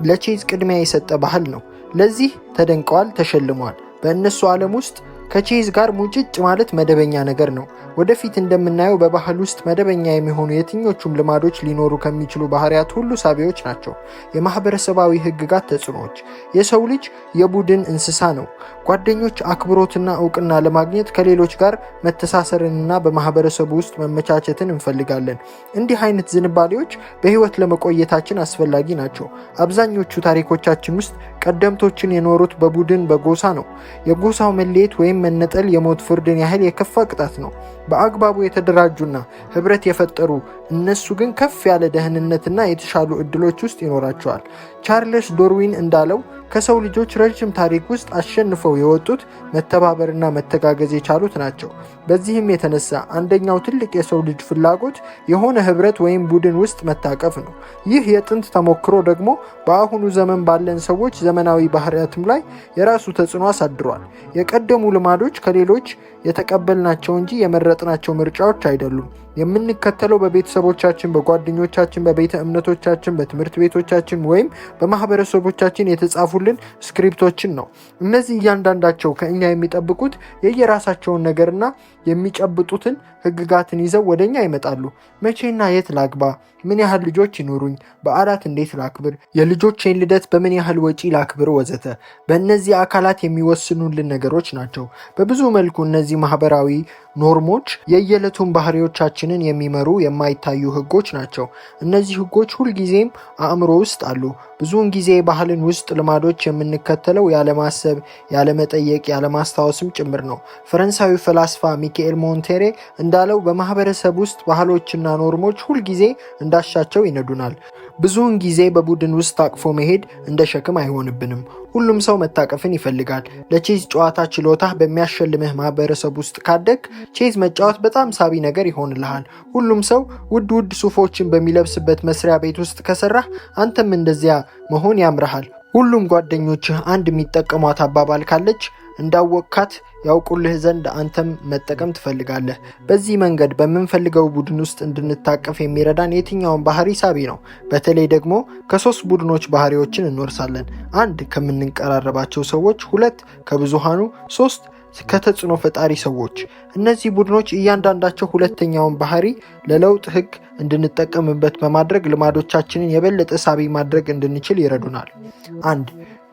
ለቼዝ ቅድሚያ የሰጠ ባህል ነው። ለዚህ ተደንቀዋል፣ ተሸልመዋል። በእነሱ ዓለም ውስጥ ከቼዝ ጋር ሙጭጭ ማለት መደበኛ ነገር ነው። ወደፊት እንደምናየው በባህል ውስጥ መደበኛ የሚሆኑ የትኞቹም ልማዶች ሊኖሩ ከሚችሉ ባህሪያት ሁሉ ሳቢዎች ናቸው። የማህበረሰባዊ ህግጋት ተጽዕኖዎች። የሰው ልጅ የቡድን እንስሳ ነው። ጓደኞች አክብሮትና እውቅና ለማግኘት ከሌሎች ጋር መተሳሰርንና በማህበረሰቡ ውስጥ መመቻቸትን እንፈልጋለን። እንዲህ አይነት ዝንባሌዎች በህይወት ለመቆየታችን አስፈላጊ ናቸው። አብዛኞቹ ታሪኮቻችን ውስጥ ቀደምቶችን የኖሩት በቡድን በጎሳ ነው። የጎሳው መለየት ወይም መነጠል የሞት ፍርድን ያህል የከፋ ቅጣት ነው። በአግባቡ የተደራጁና ህብረት የፈጠሩ እነሱ ግን ከፍ ያለ ደህንነትና የተሻሉ እድሎች ውስጥ ይኖራቸዋል። ቻርልስ ዳርዊን እንዳለው ከሰው ልጆች ረጅም ታሪክ ውስጥ አሸንፈው የወጡት መተባበርና መተጋገዝ የቻሉት ናቸው። በዚህም የተነሳ አንደኛው ትልቅ የሰው ልጅ ፍላጎት የሆነ ህብረት ወይም ቡድን ውስጥ መታቀፍ ነው። ይህ የጥንት ተሞክሮ ደግሞ በአሁኑ ዘመን ባለን ሰዎች ዘመናዊ ባህሪያትም ላይ የራሱ ተጽዕኖ አሳድሯል። የቀደሙ ልማዶች ከሌሎች የተቀበልናቸው እንጂ የመረጥናቸው ምርጫዎች አይደሉም። የምንከተለው በቤተሰቦቻችን፣ በጓደኞቻችን፣ በቤተ እምነቶቻችን፣ በትምህርት ቤቶቻችን ወይም በማህበረሰቦቻችን የተጻፉልን ስክሪፕቶችን ነው። እነዚህ እያንዳንዳቸው ከእኛ የሚጠብቁት የየራሳቸውን ነገርና የሚጨብጡትን ህግጋትን ይዘው ወደኛ ይመጣሉ። መቼና የት ላግባ? ምን ያህል ልጆች ይኖሩኝ? በዓላት እንዴት ላክብር? የልጆቼን ልደት በምን ያህል ወጪ ላክብር? ወዘተ በእነዚህ አካላት የሚወስኑልን ነገሮች ናቸው። በብዙ መልኩ እነዚህ ማህበራዊ ኖርሞች የየዕለቱን ባህሪዎቻችንን የሚመሩ የማይታዩ ህጎች ናቸው። እነዚህ ህጎች ሁልጊዜም አእምሮ ውስጥ አሉ። ብዙውን ጊዜ ባህልን ውስጥ ልማዶች የምንከተለው ያለማሰብ፣ ያለመጠየቅ፣ ያለማስታወስም ጭምር ነው። ፈረንሳዊ ፈላስፋ ሚካኤል ሞንቴሬ እንዳለው በማህበረሰብ ውስጥ ባህሎችና ኖርሞች ሁልጊዜ እንዳሻቸው ይነዱናል። ብዙውን ጊዜ በቡድን ውስጥ ታቅፎ መሄድ እንደ ሸክም አይሆንብንም። ሁሉም ሰው መታቀፍን ይፈልጋል። ለቼዝ ጨዋታ ችሎታህ በሚያሸልምህ ማህበረሰብ ውስጥ ካደግ ቼዝ መጫወት በጣም ሳቢ ነገር ይሆንልሃል። ሁሉም ሰው ውድ ውድ ሱፎችን በሚለብስበት መስሪያ ቤት ውስጥ ከሰራህ አንተም እንደዚያ መሆን ያምርሃል። ሁሉም ጓደኞችህ አንድ የሚጠቀሟት አባባል ካለች እንዳወቅካት ያውቁልህ ዘንድ አንተም መጠቀም ትፈልጋለህ። በዚህ መንገድ በምንፈልገው ቡድን ውስጥ እንድንታቀፍ የሚረዳን የትኛውን ባህሪ ሳቢ ነው። በተለይ ደግሞ ከ3 ቡድኖች ባህሪዎችን እንወርሳለን። 1 ከምንቀራረባቸው ሰዎች፣ 2 ከብዙሃኑ፣ 3 ከተጽዕኖ ፈጣሪ ሰዎች። እነዚህ ቡድኖች እያንዳንዳቸው ሁለተኛውን ባህሪ ለለውጥ ህግ እንድንጠቀምበት በማድረግ ልማዶቻችንን የበለጠ ሳቢ ማድረግ እንድንችል ይረዱናል። 1.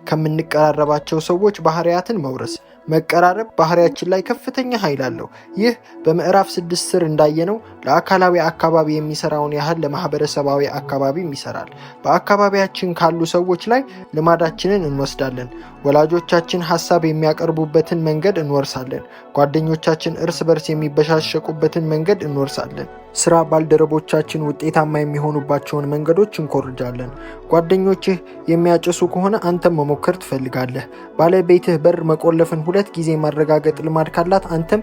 ከምንቀራረባቸው ሰዎች ባህሪያትን መውረስ። መቀራረብ ባህሪያችን ላይ ከፍተኛ ኃይል አለው። ይህ በምዕራፍ 6 ስር እንዳየነው ለአካላዊ አካባቢ የሚሰራውን ያህል ለማህበረሰባዊ አካባቢም ይሰራል። በአካባቢያችን ካሉ ሰዎች ላይ ልማዳችንን እንወስዳለን። ወላጆቻችን ሀሳብ የሚያቀርቡበትን መንገድ እንወርሳለን። ጓደኞቻችን እርስ በርስ የሚበሻሸቁበትን መንገድ እንወርሳለን። ስራ ባልደረቦቻችን ውጤታማ የሚሆኑባቸውን መንገዶች እንኮርጃለን። ጓደኞችህ የሚያጨሱ ከሆነ አንተም መሞከር ትፈልጋለህ። ባለቤትህ በር መቆለፍን 2 ጊዜ ማረጋገጥ ልማድ ካላት አንተም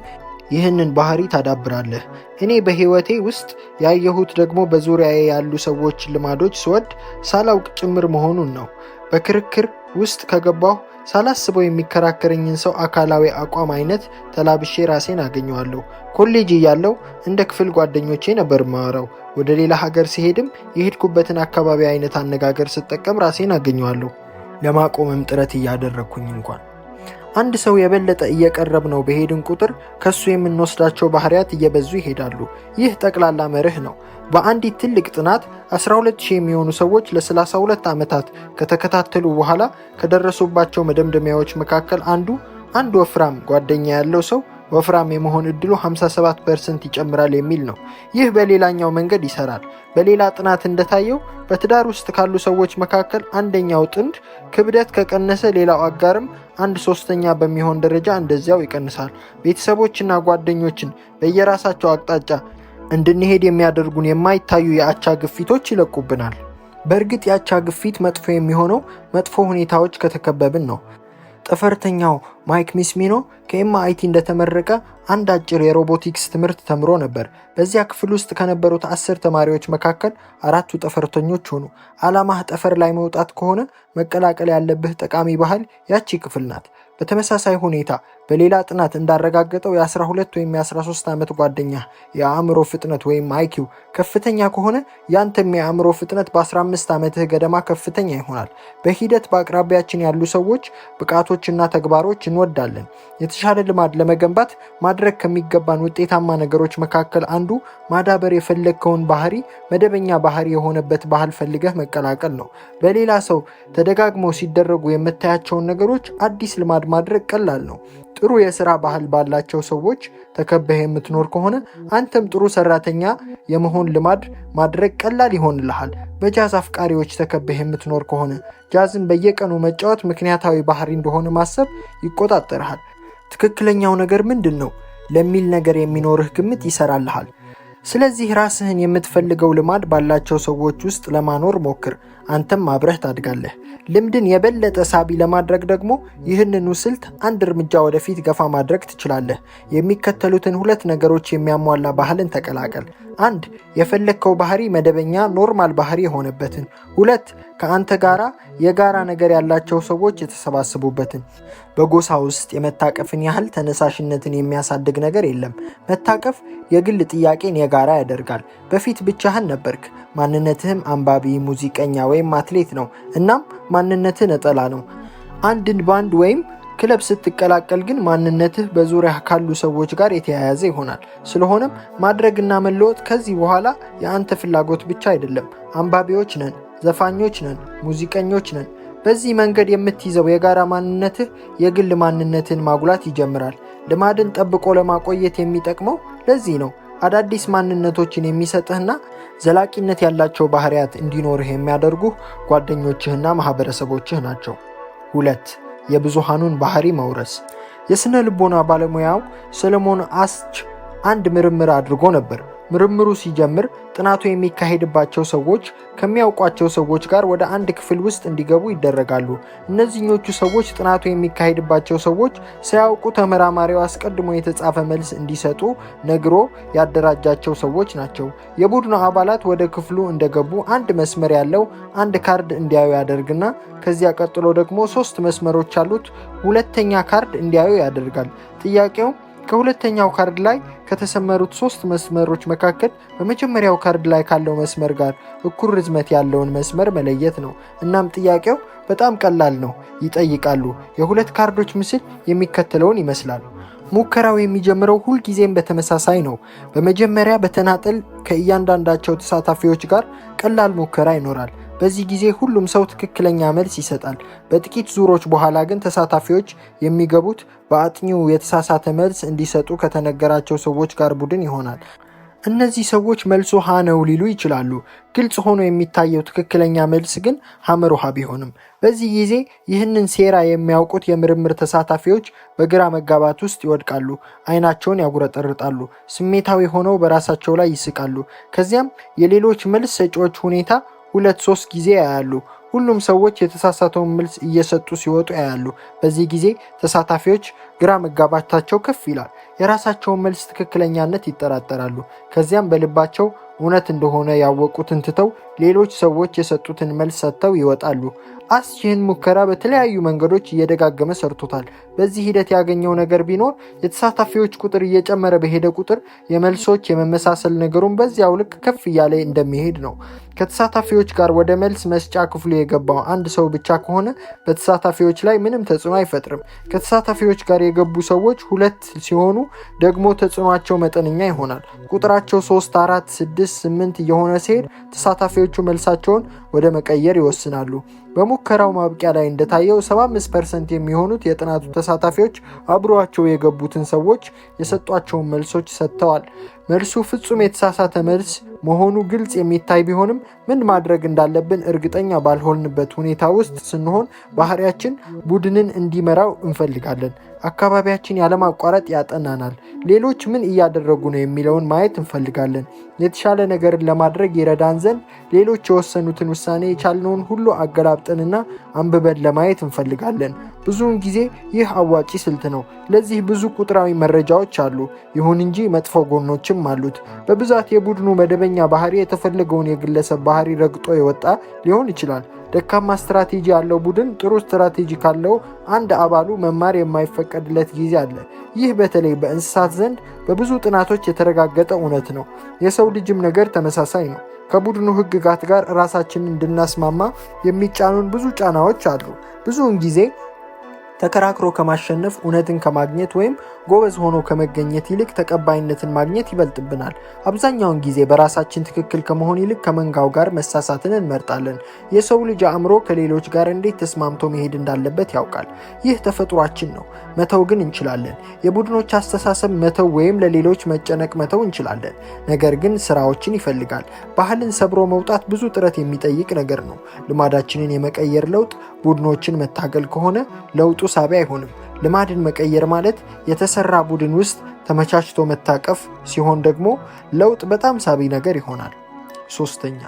ይህንን ባህሪ ታዳብራለህ። እኔ በህይወቴ ውስጥ ያየሁት ደግሞ በዙሪያዬ ያሉ ሰዎች ልማዶች ስወድ ሳላውቅ ጭምር መሆኑን ነው። በክርክር ውስጥ ከገባሁ ሳላስበው የሚከራከረኝን ሰው አካላዊ አቋም አይነት ተላብሼ ራሴን አገኘዋለሁ። ኮሌጅ እያለሁ እንደ ክፍል ጓደኞቼ ነበር ማወራው። ወደ ሌላ ሀገር ሲሄድም የሄድኩበትን አካባቢ አይነት አነጋገር ስጠቀም ራሴን አገኘዋለሁ። ለማቆምም ጥረት እያደረግኩኝ እንኳን አንድ ሰው የበለጠ እየቀረብነው በሄድን ቁጥር ከሱ የምንወስዳቸው ባህሪያት እየበዙ ይሄዳሉ። ይህ ጠቅላላ መርህ ነው። በአንዲት ትልቅ ጥናት 12000 የሚሆኑ ሰዎች ለ32 ዓመታት ከተከታተሉ በኋላ ከደረሱባቸው መደምደሚያዎች መካከል አንድ ወፍራም ጓደኛ ያለው ሰው ወፍራም የመሆን እድሉ 57% ይጨምራል የሚል ነው። ይህ በሌላኛው መንገድ ይሰራል። በሌላ ጥናት እንደታየው በትዳር ውስጥ ካሉ ሰዎች መካከል አንደኛው ጥንድ ክብደት ከቀነሰ ሌላው አጋርም 1/3 በሚሆን ደረጃ እንደዚያው ይቀንሳል። ቤተሰቦችና ጓደኞችን በየራሳቸው አቅጣጫ እንድንሄድ የሚያደርጉን የማይታዩ የአቻ ግፊቶች ይለቁብናል። በእርግጥ የአቻ ግፊት መጥፎ የሚሆነው መጥፎ ሁኔታዎች ከተከበብን ነው። ጠፈርተኛው ማይክ ሚስሚኖ ከኤምአይቲ እንደተመረቀ አንድ አጭር የሮቦቲክስ ትምህርት ተምሮ ነበር። በዚያ ክፍል ውስጥ ከነበሩት 10 ተማሪዎች መካከል 4ቱ ጠፈርተኞች ሆኑ። ዓላማህ ጠፈር ላይ መውጣት ከሆነ መቀላቀል ያለብህ ጠቃሚ ባህል ያቺ ክፍል ናት። በተመሳሳይ ሁኔታ በሌላ ጥናት እንዳረጋገጠው የ12 ወይም የ13 ዓመት ጓደኛ የአእምሮ ፍጥነት ወይም አይኪው ከፍተኛ ከሆነ ያንተም የአእምሮ ፍጥነት በ15 ዓመትህ ገደማ ከፍተኛ ይሆናል። በሂደት በአቅራቢያችን ያሉ ሰዎች ብቃቶችና ተግባሮች እንወዳለን። የተሻለ ልማድ ለመገንባት ማድረግ ከሚገባን ውጤታማ ነገሮች መካከል አንዱ ማዳበር የፈለግከውን ባህሪ መደበኛ ባህሪ የሆነበት ባህል ፈልገህ መቀላቀል ነው። በሌላ ሰው ተደጋግመው ሲደረጉ የምታያቸውን ነገሮች አዲስ ልማድ ማድረግ ቀላል ነው። ጥሩ የሥራ ባህል ባላቸው ሰዎች ተከበህ የምትኖር ከሆነ አንተም ጥሩ ሰራተኛ የመሆን ልማድ ማድረግ ቀላል ይሆንልሃል። በጃዝ አፍቃሪዎች ተከበህ የምትኖር ከሆነ ጃዝን በየቀኑ መጫወት ምክንያታዊ ባህሪ እንደሆነ ማሰብ ይቆጣጠርሃል። ትክክለኛው ነገር ምንድን ነው ለሚል ነገር የሚኖርህ ግምት ይሰራልሃል። ስለዚህ ራስህን የምትፈልገው ልማድ ባላቸው ሰዎች ውስጥ ለማኖር ሞክር። አንተም አብረህ ታድጋለህ። ልምድን የበለጠ ሳቢ ለማድረግ ደግሞ ይህንኑ ስልት አንድ እርምጃ ወደፊት ገፋ ማድረግ ትችላለህ። የሚከተሉትን 2 ነገሮች የሚያሟላ ባህልን ተቀላቀል። 1. የፈለግከው ባህሪ መደበኛ ኖርማል ባህሪ የሆነበትን። 2. ከአንተ ጋራ የጋራ ነገር ያላቸው ሰዎች የተሰባሰቡበትን። በጎሳ ውስጥ የመታቀፍን ያህል ተነሳሽነትን የሚያሳድግ ነገር የለም። መታቀፍ የግል ጥያቄን የጋራ ያደርጋል። በፊት ብቻህን ነበርክ። ማንነትህም አንባቢ፣ ሙዚቀኛ ወይም አትሌት ነው። እናም ማንነትህ ነጠላ ነው። አንድን ባንድ ወይም ክለብ ስትቀላቀል ግን ማንነትህ በዙሪያ ካሉ ሰዎች ጋር የተያያዘ ይሆናል። ስለሆነም ማድረግና መለወጥ ከዚህ በኋላ የአንተ ፍላጎት ብቻ አይደለም። አንባቢዎች ነን፣ ዘፋኞች ነን፣ ሙዚቀኞች ነን። በዚህ መንገድ የምትይዘው የጋራ ማንነትህ የግል ማንነትን ማጉላት ይጀምራል። ልማድን ጠብቆ ለማቆየት የሚጠቅመው ለዚህ ነው። አዳዲስ ማንነቶችን የሚሰጥህና ዘላቂነት ያላቸው ባህሪያት እንዲኖርህ የሚያደርጉህ ጓደኞችህና ማህበረሰቦችህ ናቸው። 2. የብዙሃኑን ባህሪ መውረስ። የስነ ልቦና ባለሙያው ሰለሞን አስች አንድ ምርምር አድርጎ ነበር። ምርምሩ ሲጀምር ጥናቱ የሚካሄድባቸው ሰዎች ከሚያውቋቸው ሰዎች ጋር ወደ አንድ ክፍል ውስጥ እንዲገቡ ይደረጋሉ። እነዚህኞቹ ሰዎች ጥናቱ የሚካሄድባቸው ሰዎች ሳያውቁ ተመራማሪው አስቀድሞ የተጻፈ መልስ እንዲሰጡ ነግሮ ያደራጃቸው ሰዎች ናቸው። የቡድኑ አባላት ወደ ክፍሉ እንደገቡ አንድ መስመር ያለው አንድ ካርድ እንዲያዩ ያደርግና ከዚያ ቀጥሎ ደግሞ 3 መስመሮች ያሉት ሁለተኛ ካርድ እንዲያዩ ያደርጋል። ጥያቄው ከሁለተኛው ካርድ ላይ ከተሰመሩት 3 መስመሮች መካከል በመጀመሪያው ካርድ ላይ ካለው መስመር ጋር እኩል ርዝመት ያለውን መስመር መለየት ነው። እናም ጥያቄው በጣም ቀላል ነው። ይጠይቃሉ። የ2 ካርዶች ምስል የሚከተለውን ይመስላል። ሙከራው የሚጀምረው ሁልጊዜም በተመሳሳይ ነው። በመጀመሪያ በተናጠል ከእያንዳንዳቸው ተሳታፊዎች ጋር ቀላል ሙከራ ይኖራል። በዚህ ጊዜ ሁሉም ሰው ትክክለኛ መልስ ይሰጣል። በጥቂት ዙሮች በኋላ ግን ተሳታፊዎች የሚገቡት በአጥኚው የተሳሳተ መልስ እንዲሰጡ ከተነገራቸው ሰዎች ጋር ቡድን ይሆናል። እነዚህ ሰዎች መልሱ ሀ ነው ሊሉ ይችላሉ። ግልጽ ሆኖ የሚታየው ትክክለኛ መልስ ግን ሐመር ውሃ ቢሆንም፣ በዚህ ጊዜ ይህንን ሴራ የሚያውቁት የምርምር ተሳታፊዎች በግራ መጋባት ውስጥ ይወድቃሉ። አይናቸውን ያጉረጠርጣሉ፣ ስሜታዊ ሆነው በራሳቸው ላይ ይስቃሉ። ከዚያም የሌሎች መልስ ሰጪዎች ሁኔታ 2-3 ጊዜ ያያሉ። ሁሉም ሰዎች የተሳሳተውን መልስ እየሰጡ ሲወጡ ያያሉ። በዚህ ጊዜ ተሳታፊዎች ግራ መጋባታቸው ከፍ ይላል። የራሳቸውን መልስ ትክክለኛነት ይጠራጠራሉ። ከዚያም በልባቸው እውነት እንደሆነ ያወቁትን ትተው ሌሎች ሰዎች የሰጡትን መልስ ሰጥተው ይወጣሉ። አስች ይህን ሙከራ በተለያዩ መንገዶች እየደጋገመ ሰርቶታል። በዚህ ሂደት ያገኘው ነገር ቢኖር የተሳታፊዎች ቁጥር እየጨመረ በሄደ ቁጥር የመልሶች የመመሳሰል ነገሩን በዚያው ልክ ከፍ እያለ እንደሚሄድ ነው። ከተሳታፊዎች ጋር ወደ መልስ መስጫ ክፍሉ የገባው አንድ ሰው ብቻ ከሆነ በተሳታፊዎች ላይ ምንም ተጽዕኖ አይፈጥርም። ከተሳታፊዎች ጋር የገቡ ሰዎች 2 ሲሆኑ ደግሞ ተጽዕኖአቸው መጠነኛ ይሆናል። ቁጥራቸው 3፣ 4፣ 6፣ 8 እየሆነ ሲሄድ ተሳታፊዎቹ መልሳቸውን ወደ መቀየር ይወስናሉ። በሙከራው ማብቂያ ላይ እንደታየው 75% የሚሆኑት የጥናቱ ተሳታፊዎች አብረዋቸው የገቡትን ሰዎች የሰጧቸውን መልሶች ሰጥተዋል። መልሱ ፍጹም የተሳሳተ መልስ መሆኑ ግልጽ የሚታይ ቢሆንም ምን ማድረግ እንዳለብን እርግጠኛ ባልሆንበት ሁኔታ ውስጥ ስንሆን ባህሪያችን ቡድንን እንዲመራው እንፈልጋለን። አካባቢያችን ያለማቋረጥ ያጠናናል። ሌሎች ምን እያደረጉ ነው የሚለውን ማየት እንፈልጋለን። የተሻለ ነገርን ለማድረግ ይረዳን ዘንድ ሌሎች የወሰኑትን ውሳኔ የቻልነውን ሁሉ አገላብጠንና አንብበን ለማየት እንፈልጋለን። ብዙውን ጊዜ ይህ አዋጪ ስልት ነው። ለዚህ ብዙ ቁጥራዊ መረጃዎች አሉ። ይሁን እንጂ መጥፎ ጎኖችም አሉት። በብዛት የቡድኑ መደበኛ ባህሪ የተፈለገውን የግለሰብ ባህሪ ረግጦ የወጣ ሊሆን ይችላል። ደካማ ስትራቴጂ ያለው ቡድን ጥሩ ስትራቴጂ ካለው አንድ አባሉ መማር የማይፈቀድለት ጊዜ አለ። ይህ በተለይ በእንስሳት ዘንድ በብዙ ጥናቶች የተረጋገጠ እውነት ነው። የሰው ልጅም ነገር ተመሳሳይ ነው። ከቡድኑ ሕግጋት ጋር ራሳችንን እንድናስማማ የሚጫኑን ብዙ ጫናዎች አሉ። ብዙውን ጊዜ ተከራክሮ ከማሸነፍ እውነትን ከማግኘት ወይም ጎበዝ ሆኖ ከመገኘት ይልቅ ተቀባይነትን ማግኘት ይበልጥብናል። አብዛኛውን ጊዜ በራሳችን ትክክል ከመሆን ይልቅ ከመንጋው ጋር መሳሳትን እንመርጣለን። የሰው ልጅ አእምሮ ከሌሎች ጋር እንዴት ተስማምቶ መሄድ እንዳለበት ያውቃል። ይህ ተፈጥሯችን ነው። መተው ግን እንችላለን። የቡድኖች አስተሳሰብ መተው ወይም ለሌሎች መጨነቅ መተው እንችላለን። ነገር ግን ስራዎችን ይፈልጋል። ባህልን ሰብሮ መውጣት ብዙ ጥረት የሚጠይቅ ነገር ነው። ልማዳችንን የመቀየር ለውጥ ቡድኖችን መታገል ከሆነ ለውጡ ሳቢ አይሆንም። ልማድን መቀየር ማለት የተሰራ ቡድን ውስጥ ተመቻችቶ መታቀፍ ሲሆን ደግሞ ለውጥ በጣም ሳቢ ነገር ይሆናል። 3ኛ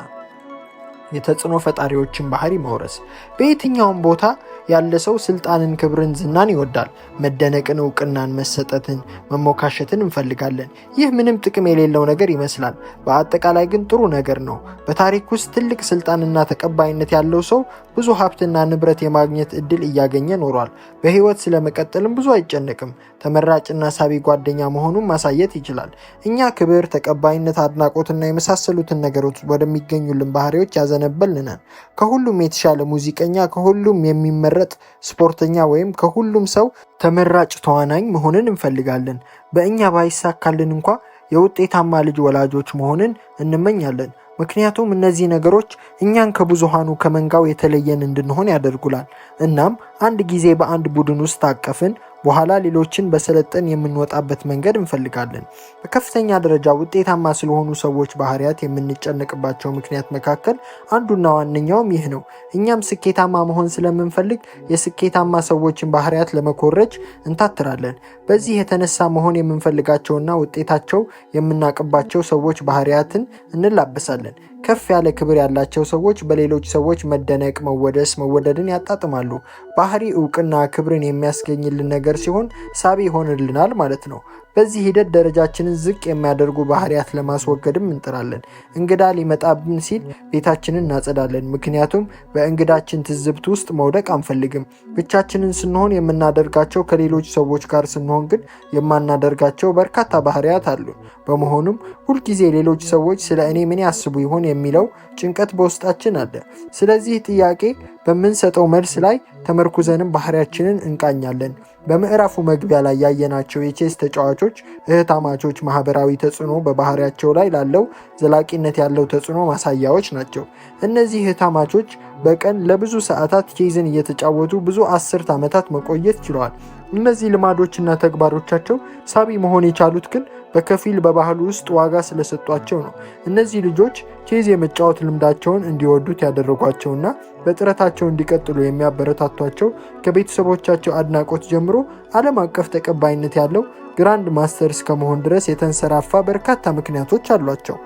የተጽዕኖ ፈጣሪዎችን ባህሪ መውረስ። በየትኛውም ቦታ ያለ ሰው ስልጣንን፣ ክብርን፣ ዝናን ይወዳል። መደነቅን፣ እውቅናን፣ መሰጠትን፣ መሞካሸትን እንፈልጋለን። ይህ ምንም ጥቅም የሌለው ነገር ይመስላል። በአጠቃላይ ግን ጥሩ ነገር ነው። በታሪክ ውስጥ ትልቅ ስልጣንና ተቀባይነት ያለው ሰው ብዙ ሀብትና ንብረት የማግኘት እድል እያገኘ ኖሯል። በህይወት ስለመቀጠልም ብዙ አይጨነቅም። ተመራጭና ሳቢ ጓደኛ መሆኑን ማሳየት ይችላል። እኛ ክብር፣ ተቀባይነት፣ አድናቆትና የመሳሰሉትን ነገሮች ወደሚገኙልን ባህሪዎች ያዘነበልናል። ከሁሉም የተሻለ ሙዚቀኛ፣ ከሁሉም የሚመረጥ ስፖርተኛ ወይም ከሁሉም ሰው ተመራጭ ተዋናኝ መሆንን እንፈልጋለን። በእኛ ባይሳካልን እንኳ የውጤታማ ልጅ ወላጆች መሆንን እንመኛለን። ምክንያቱም እነዚህ ነገሮች እኛን ከብዙሃኑ ከመንጋው የተለየን እንድንሆን ያደርጉናል። እናም አንድ ጊዜ በአንድ ቡድን ውስጥ ታቀፍን በኋላ ሌሎችን በሰለጠን የምንወጣበት መንገድ እንፈልጋለን። በከፍተኛ ደረጃ ውጤታማ ስለሆኑ ሰዎች ባህሪያት የምንጨነቅባቸው ምክንያት መካከል አንዱና ዋነኛውም ይህ ነው። እኛም ስኬታማ መሆን ስለምንፈልግ የስኬታማ ሰዎችን ባህሪያት ለመኮረጅ እንታትራለን። በዚህ የተነሳ መሆን የምንፈልጋቸውና ውጤታቸው የምናቅባቸው ሰዎች ባህሪያትን እንላበሳለን። ከፍ ያለ ክብር ያላቸው ሰዎች በሌሎች ሰዎች መደነቅ፣ መወደስ፣ መወደድን ያጣጥማሉ። ባህሪ እውቅና ክብርን የሚያስገኝልን ነገር ሲሆን ሳቢ ይሆንልናል ማለት ነው። በዚህ ሂደት ደረጃችንን ዝቅ የሚያደርጉ ባህሪያት ለማስወገድም እንጥራለን። እንግዳ ሊመጣብን ሲል ቤታችንን እናጸዳለን፣ ምክንያቱም በእንግዳችን ትዝብት ውስጥ መውደቅ አንፈልግም። ብቻችንን ስንሆን የምናደርጋቸው ከሌሎች ሰዎች ጋር ስንሆን ግን የማናደርጋቸው በርካታ ባህሪያት አሉ። በመሆኑም ሁልጊዜ ሌሎች ሰዎች ስለ እኔ ምን ያስቡ ይሆን የሚለው ጭንቀት በውስጣችን አለ። ስለዚህ ጥያቄ በምንሰጠው መልስ ላይ ተመርኩዘንም ባህሪያችንን እንቃኛለን። በምዕራፉ መግቢያ ላይ ያየናቸው የቼስ ተጫዋቾች እህታማቾች ማህበራዊ ተጽዕኖ በባህሪያቸው ላይ ላለው ዘላቂነት ያለው ተጽዕኖ ማሳያዎች ናቸው። እነዚህ እህታማቾች በቀን ለብዙ ሰዓታት ቼዝን እየተጫወቱ ብዙ አስርት ዓመታት መቆየት ችለዋል። እነዚህ ልማዶችና ተግባሮቻቸው ሳቢ መሆን የቻሉት ግን በከፊል በባህሉ ውስጥ ዋጋ ስለሰጧቸው ነው። እነዚህ ልጆች ቼዝ የመጫወት ልምዳቸውን እንዲወዱት ያደረጓቸውና በጥረታቸው እንዲቀጥሉ የሚያበረታቷቸው ከቤተሰቦቻቸው አድናቆት ጀምሮ ዓለም አቀፍ ተቀባይነት ያለው ግራንድ ማስተር እስከመሆን ድረስ የተንሰራፋ በርካታ ምክንያቶች አሏቸው።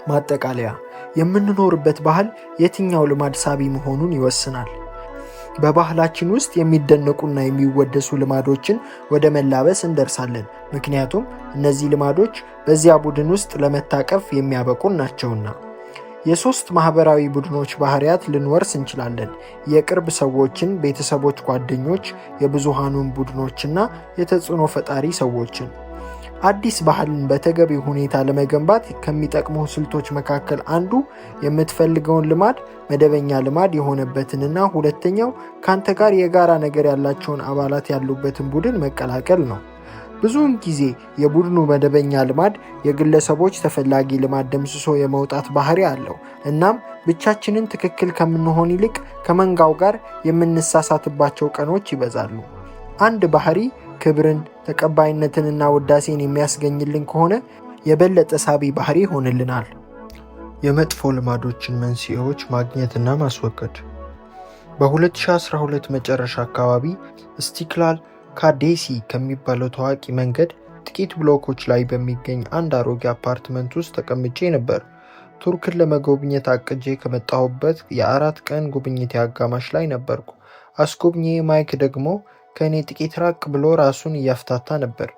ማጠቃለያ፣ የምንኖርበት ባህል የትኛው ልማድ ሳቢ መሆኑን ይወስናል። በባህላችን ውስጥ የሚደነቁና የሚወደሱ ልማዶችን ወደ መላበስ እንደርሳለን፣ ምክንያቱም እነዚህ ልማዶች በዚያ ቡድን ውስጥ ለመታቀፍ የሚያበቁን ናቸውና። የሶስት ማህበራዊ ቡድኖች ባህሪያት ልንወርስ እንችላለን። የቅርብ ሰዎችን፣ ቤተሰቦች፣ ጓደኞች፣ የብዙሃኑን ቡድኖችና የተጽዕኖ ፈጣሪ ሰዎችን። አዲስ ባህልን በተገቢ ሁኔታ ለመገንባት ከሚጠቅሙ ስልቶች መካከል አንዱ የምትፈልገውን ልማድ መደበኛ ልማድ የሆነበትንና ሁለተኛው ካንተ ጋር የጋራ ነገር ያላቸውን አባላት ያሉበትን ቡድን መቀላቀል ነው። ብዙውን ጊዜ የቡድኑ መደበኛ ልማድ የግለሰቦች ተፈላጊ ልማድ ደምስሶ የመውጣት ባህሪ አለው። እናም ብቻችንን ትክክል ከምንሆን ይልቅ ከመንጋው ጋር የምንሳሳትባቸው ቀኖች ይበዛሉ። አንድ ባህሪ ክብርን፣ ተቀባይነትንና ውዳሴን የሚያስገኝልን ከሆነ የበለጠ ሳቢ ባህሪ ይሆንልናል። የመጥፎ ልማዶችን መንስኤዎች ማግኘትና ማስወገድ። በ2012 መጨረሻ አካባቢ ስቲክላል ካዴሲ ከሚባለው ታዋቂ መንገድ ጥቂት ብሎኮች ላይ በሚገኝ አንድ አሮጌ አፓርትመንት ውስጥ ተቀምጬ ነበር። ቱርክን ለመጎብኘት አቅጄ ከመጣሁበት የ4 ቀን ጉብኝት አጋማሽ ላይ ነበርኩ። አስጎብኚ ማይክ ደግሞ ከእኔ ጥቂት ራቅ ብሎ ራሱን እያፍታታ ነበር።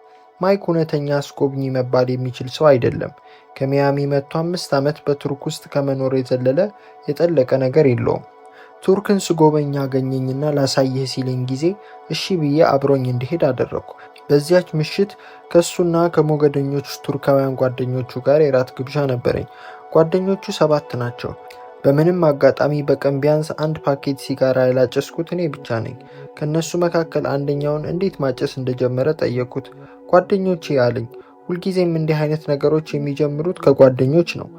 ማይክ እውነተኛ አስጎብኚ መባል የሚችል ሰው አይደለም። ከሚያሚ መጥቶ 5 ዓመት በቱርክ ውስጥ ከመኖር የዘለለ የጠለቀ ነገር የለውም። ቱርክን ስጎበኝ አገኘኝና ላሳየህ ሲለኝ ጊዜ እሺ ብዬ አብሮኝ እንዲሄድ አደረግኩ። በዚያች ምሽት ከእሱና ከሞገደኞቹ ቱርካውያን ጓደኞቹ ጋር የራት ግብዣ ነበረኝ። ጓደኞቹ 7 ናቸው። በምንም አጋጣሚ በቀን ቢያንስ 1 ፓኬት ሲጋራ ያላጨስኩት እኔ ብቻ ነኝ። ከነሱ መካከል አንደኛውን እንዴት ማጨስ እንደጀመረ ጠየቁት። ጓደኞቼ አለኝ፣ ሁልጊዜም እንዲህ አይነት ነገሮች የሚጀምሩት ከጓደኞች ነው።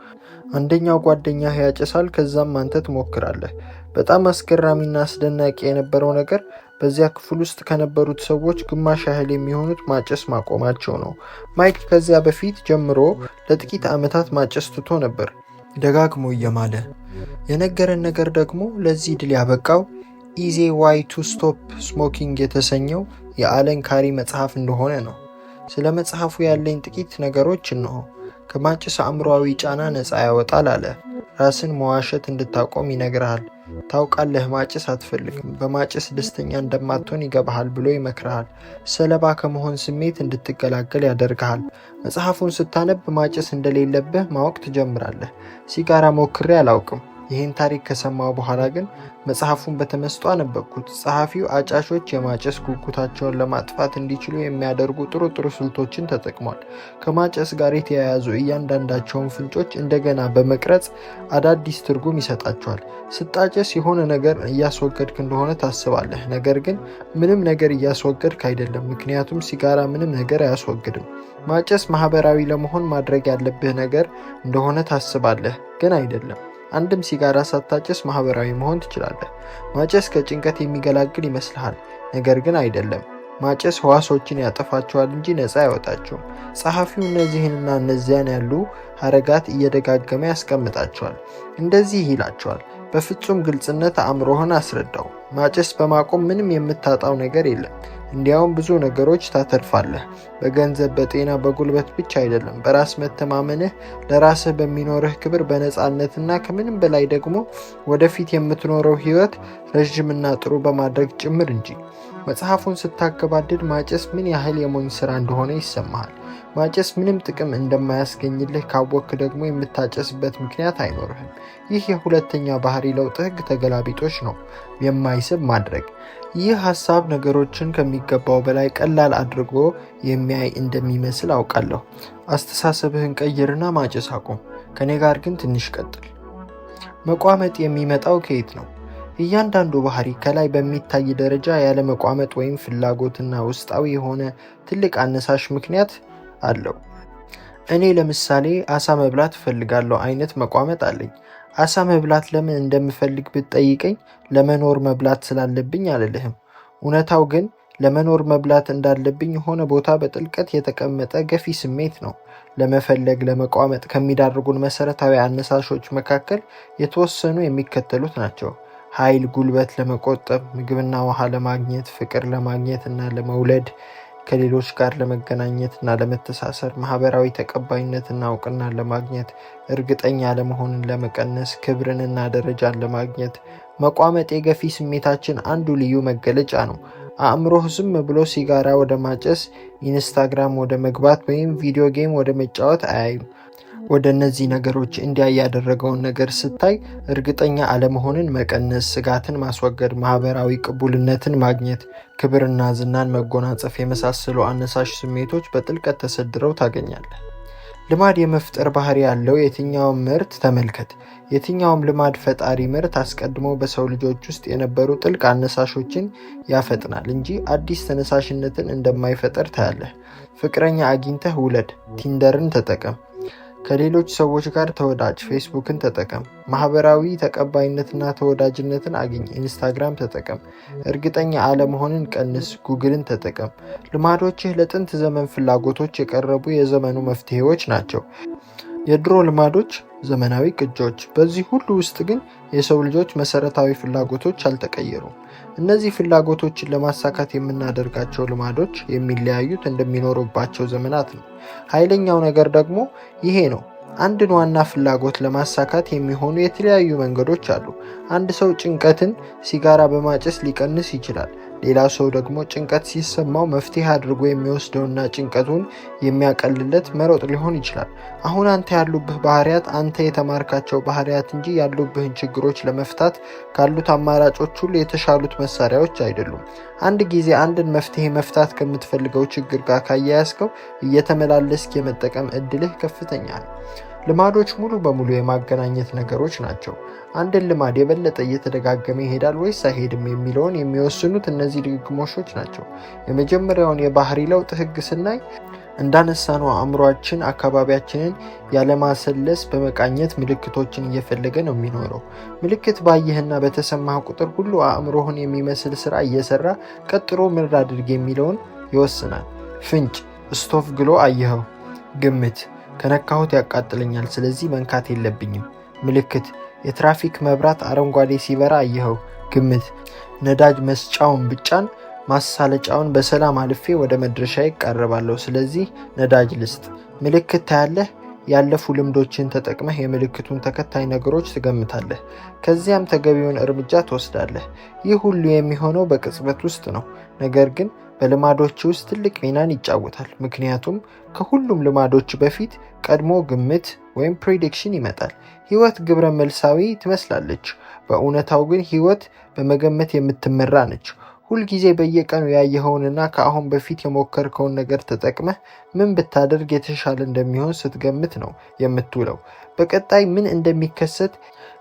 አንደኛው ጓደኛህ ያጨሳል፣ ከዛም አንተ ትሞክራለህ። በጣም አስገራሚና አስደናቂ የነበረው ነገር በዚያ ክፍል ውስጥ ከነበሩት ሰዎች ግማሽ ያህል የሚሆኑት ማጨስ ማቆማቸው ነው። ማይክ ከዚያ በፊት ጀምሮ ለጥቂት ዓመታት ማጨስ ትቶ ነበር፣ ደጋግሞ እየማለ። የነገረን ነገር ደግሞ ለዚህ ድል ያበቃው ኢዚ ዋይ ቱ ስቶፕ ስሞኪንግ የተሰኘው የአለን ካሪ መጽሐፍ እንደሆነ ነው። ስለ መጽሐፉ ያለኝ ጥቂት ነገሮች እነሆ። ከማጨስ አእምሮአዊ ጫና ነፃ ያወጣል አለ። ራስን መዋሸት እንድታቆም ይነግርሃል። ታውቃለህ፣ ማጨስ አትፈልግም፣ በማጨስ ደስተኛ እንደማትሆን ይገባሃል ብሎ ይመክርሃል። ሰለባ ከመሆን ስሜት እንድትገላገል ያደርግሃል። መጽሐፉን ስታነብ ማጨስ እንደሌለብህ ማወቅ ትጀምራለህ። ሲጋራ ሞክሬ አላውቅም። ይህን ታሪክ ከሰማው በኋላ ግን መጽሐፉን በተመስጦ አነበብኩት። ጸሐፊው አጫሾች የማጨስ ጉጉታቸውን ለማጥፋት እንዲችሉ የሚያደርጉ ጥሩ ስልቶችን ተጠቅሟል። ከማጨስ ጋር የተያያዙ እያንዳንዳቸውን ፍንጮች እንደገና በመቅረጽ አዳዲስ ትርጉም ይሰጣቸዋል። ስታጨስ የሆነ ነገር እያስወገድክ እንደሆነ ታስባለህ፣ ነገር ግን ምንም ነገር እያስወገድክ አይደለም፣ ምክንያቱም ሲጋራ ምንም ነገር አያስወግድም። ማጨስ ማህበራዊ ለመሆን ማድረግ ያለብህ ነገር እንደሆነ ታስባለህ፣ ግን አይደለም። አንድም ሲጋራ ሳታጨስ ማህበራዊ መሆን ትችላለህ። ማጨስ ከጭንቀት የሚገላግል ይመስልሃል፣ ነገር ግን አይደለም። ማጨስ ህዋሶችን ያጠፋቸዋል እንጂ ነፃ አይወጣቸውም። ጸሐፊው እነዚህንና እነዚያን ያሉ ሐረጋት እየደጋገመ ያስቀምጣቸዋል። እንደዚህ ይላቸዋል። በፍጹም ግልጽነት አእምሮህን አስረዳው። ማጨስ በማቆም ምንም የምታጣው ነገር የለም። እንዲያውም ብዙ ነገሮች ታተርፋለህ። በገንዘብ፣ በጤና፣ በጉልበት ብቻ አይደለም፣ በራስ መተማመንህ፣ ለራስህ በሚኖርህ ክብር፣ በነፃነትና ከምንም በላይ ደግሞ ወደፊት የምትኖረው ህይወት ረዥምና ጥሩ በማድረግ ጭምር እንጂ። መጽሐፉን ስታገባድድ ማጨስ ምን ያህል የሞኝ ስራ እንደሆነ ይሰማሃል። ማጨስ ምንም ጥቅም እንደማያስገኝልህ ካወቅክ ደግሞ የምታጨስበት ምክንያት አይኖርህም። ይህ የሁለተኛ ባህሪ ለውጥ ህግ ተገላቢጦች ነው፣ የማይስብ ማድረግ። ይህ ሀሳብ ነገሮችን ከሚገባው በላይ ቀላል አድርጎ የሚያይ እንደሚመስል አውቃለሁ። አስተሳሰብህን ቀይርና ማጨስ አቁም። ከኔ ጋር ግን ትንሽ ቀጥል። መቋመጥ የሚመጣው ከየት ነው? እያንዳንዱ ባህሪ ከላይ በሚታይ ደረጃ ያለ መቋመጥ ወይም ፍላጎትና ውስጣዊ የሆነ ትልቅ አነሳሽ ምክንያት አለው። እኔ ለምሳሌ አሳ መብላት እፈልጋለሁ አይነት መቋመጥ አለኝ። አሳ መብላት ለምን እንደምፈልግ ብትጠይቀኝ ለመኖር መብላት ስላለብኝ አልልህም። እውነታው ግን ለመኖር መብላት እንዳለብኝ የሆነ ቦታ በጥልቀት የተቀመጠ ገፊ ስሜት ነው። ለመፈለግ ለመቋመጥ ከሚዳርጉን መሰረታዊ አነሳሾች መካከል የተወሰኑ የሚከተሉት ናቸው። ኃይል፣ ጉልበት ለመቆጠብ፣ ምግብና ውሃ ለማግኘት፣ ፍቅር ለማግኘት እና ለመውለድ፣ ከሌሎች ጋር ለመገናኘት እና ለመተሳሰር፣ ማህበራዊ ተቀባይነትና እውቅናን ለማግኘት፣ እርግጠኛ ለመሆንን ለመቀነስ፣ ክብርንና ደረጃን ለማግኘት። መቋመጥ የገፊ ስሜታችን አንዱ ልዩ መገለጫ ነው። አእምሮህ ዝም ብሎ ሲጋራ ወደ ማጨስ፣ ኢንስታግራም ወደ መግባት ወይም ቪዲዮ ጌም ወደ መጫወት አያይም። ወደ እነዚህ ነገሮች እንዲያ ያደረገውን ነገር ስታይ እርግጠኛ አለመሆንን መቀነስ፣ ስጋትን ማስወገድ፣ ማህበራዊ ቅቡልነትን ማግኘት፣ ክብርና ዝናን መጎናጸፍ የመሳሰሉ አነሳሽ ስሜቶች በጥልቀት ተሰድረው ታገኛለህ። ልማድ የመፍጠር ባህሪ ያለው የትኛውም ምርት ተመልከት። የትኛውም ልማድ ፈጣሪ ምርት አስቀድሞ በሰው ልጆች ውስጥ የነበሩ ጥልቅ አነሳሾችን ያፈጥናል እንጂ አዲስ ተነሳሽነትን እንደማይፈጠር ታያለህ። ፍቅረኛ አግኝተህ ውለድ። ቲንደርን ተጠቀም። ከሌሎች ሰዎች ጋር ተወዳጅ። ፌስቡክን ተጠቀም። ማህበራዊ ተቀባይነትና ተወዳጅነትን አግኝ። ኢንስታግራም ተጠቀም። እርግጠኛ አለመሆንን ቀንስ። ጉግልን ተጠቀም። ልማዶችህ ለጥንት ዘመን ፍላጎቶች የቀረቡ የዘመኑ መፍትሄዎች ናቸው። የድሮ ልማዶች ዘመናዊ ቅጆች። በዚህ ሁሉ ውስጥ ግን የሰው ልጆች መሰረታዊ ፍላጎቶች አልተቀየሩም። እነዚህ ፍላጎቶችን ለማሳካት የምናደርጋቸው ልማዶች የሚለያዩት እንደሚኖሩባቸው ዘመናት ነው። ኃይለኛው ነገር ደግሞ ይሄ ነው። አንድን ዋና ፍላጎት ለማሳካት የሚሆኑ የተለያዩ መንገዶች አሉ። አንድ ሰው ጭንቀትን ሲጋራ በማጨስ ሊቀንስ ይችላል። ሌላ ሰው ደግሞ ጭንቀት ሲሰማው መፍትሄ አድርጎ የሚወስደውና ጭንቀቱን የሚያቀልለት መሮጥ ሊሆን ይችላል። አሁን አንተ ያሉብህ ባህሪያት አንተ የተማርካቸው ባህሪያት እንጂ ያሉብህን ችግሮች ለመፍታት ካሉት አማራጮች ሁሉ የተሻሉት መሳሪያዎች አይደሉም። አንድ ጊዜ አንድን መፍትሄ መፍታት ከምትፈልገው ችግር ጋር ካያያዝከው እየተመላለስክ የመጠቀም እድልህ ከፍተኛ ነው። ልማዶች ሙሉ በሙሉ የማገናኘት ነገሮች ናቸው። አንድን ልማድ የበለጠ እየተደጋገመ ይሄዳል ወይስ አይሄድም የሚለውን የሚወስኑት እነዚህ ድግግሞሾች ናቸው። የመጀመሪያውን የባህሪ ለውጥ ህግ ስናይ እንዳነሳነው አእምሯችን አካባቢያችንን ያለማሰለስ በመቃኘት ምልክቶችን እየፈለገ ነው የሚኖረው። ምልክት ባየህና በተሰማህ ቁጥር ሁሉ አእምሮህን የሚመስል ስራ እየሰራ ቀጥሎ ምን ላድርግ የሚለውን ይወስናል። ፍንጭ፣ ስቶቭ ግሎ አየኸው። ግምት፣ ከነካሁት ያቃጥለኛል ስለዚህ መንካት የለብኝም። ምልክት፣ የትራፊክ መብራት አረንጓዴ ሲበራ አየኸው። ግምት፣ ነዳጅ መስጫውን ብጫን ማሳለጫውን በሰላም አልፌ ወደ መድረሻ ይቃረባለሁ ስለዚህ ነዳጅ ልስጥ። ምልክት ታያለህ። ያለፉ ልምዶችን ተጠቅመህ የምልክቱን ተከታይ ነገሮች ትገምታለህ። ከዚያም ተገቢውን እርምጃ ትወስዳለህ። ይህ ሁሉ የሚሆነው በቅጽበት ውስጥ ነው። ነገር ግን በልማዶች ውስጥ ትልቅ ሚናን ይጫወታል። ምክንያቱም ከሁሉም ልማዶች በፊት ቀድሞ ግምት ወይም ፕሬዲክሽን ይመጣል። ህይወት ግብረ መልሳዊ ትመስላለች። በእውነታው ግን ህይወት በመገመት የምትመራ ነች። ሁልጊዜ በየቀኑ ያየኸውንና ከአሁን በፊት የሞከርከውን ነገር ተጠቅመህ ምን ብታደርግ የተሻለ እንደሚሆን ስትገምት ነው የምትውለው። በቀጣይ ምን እንደሚከሰት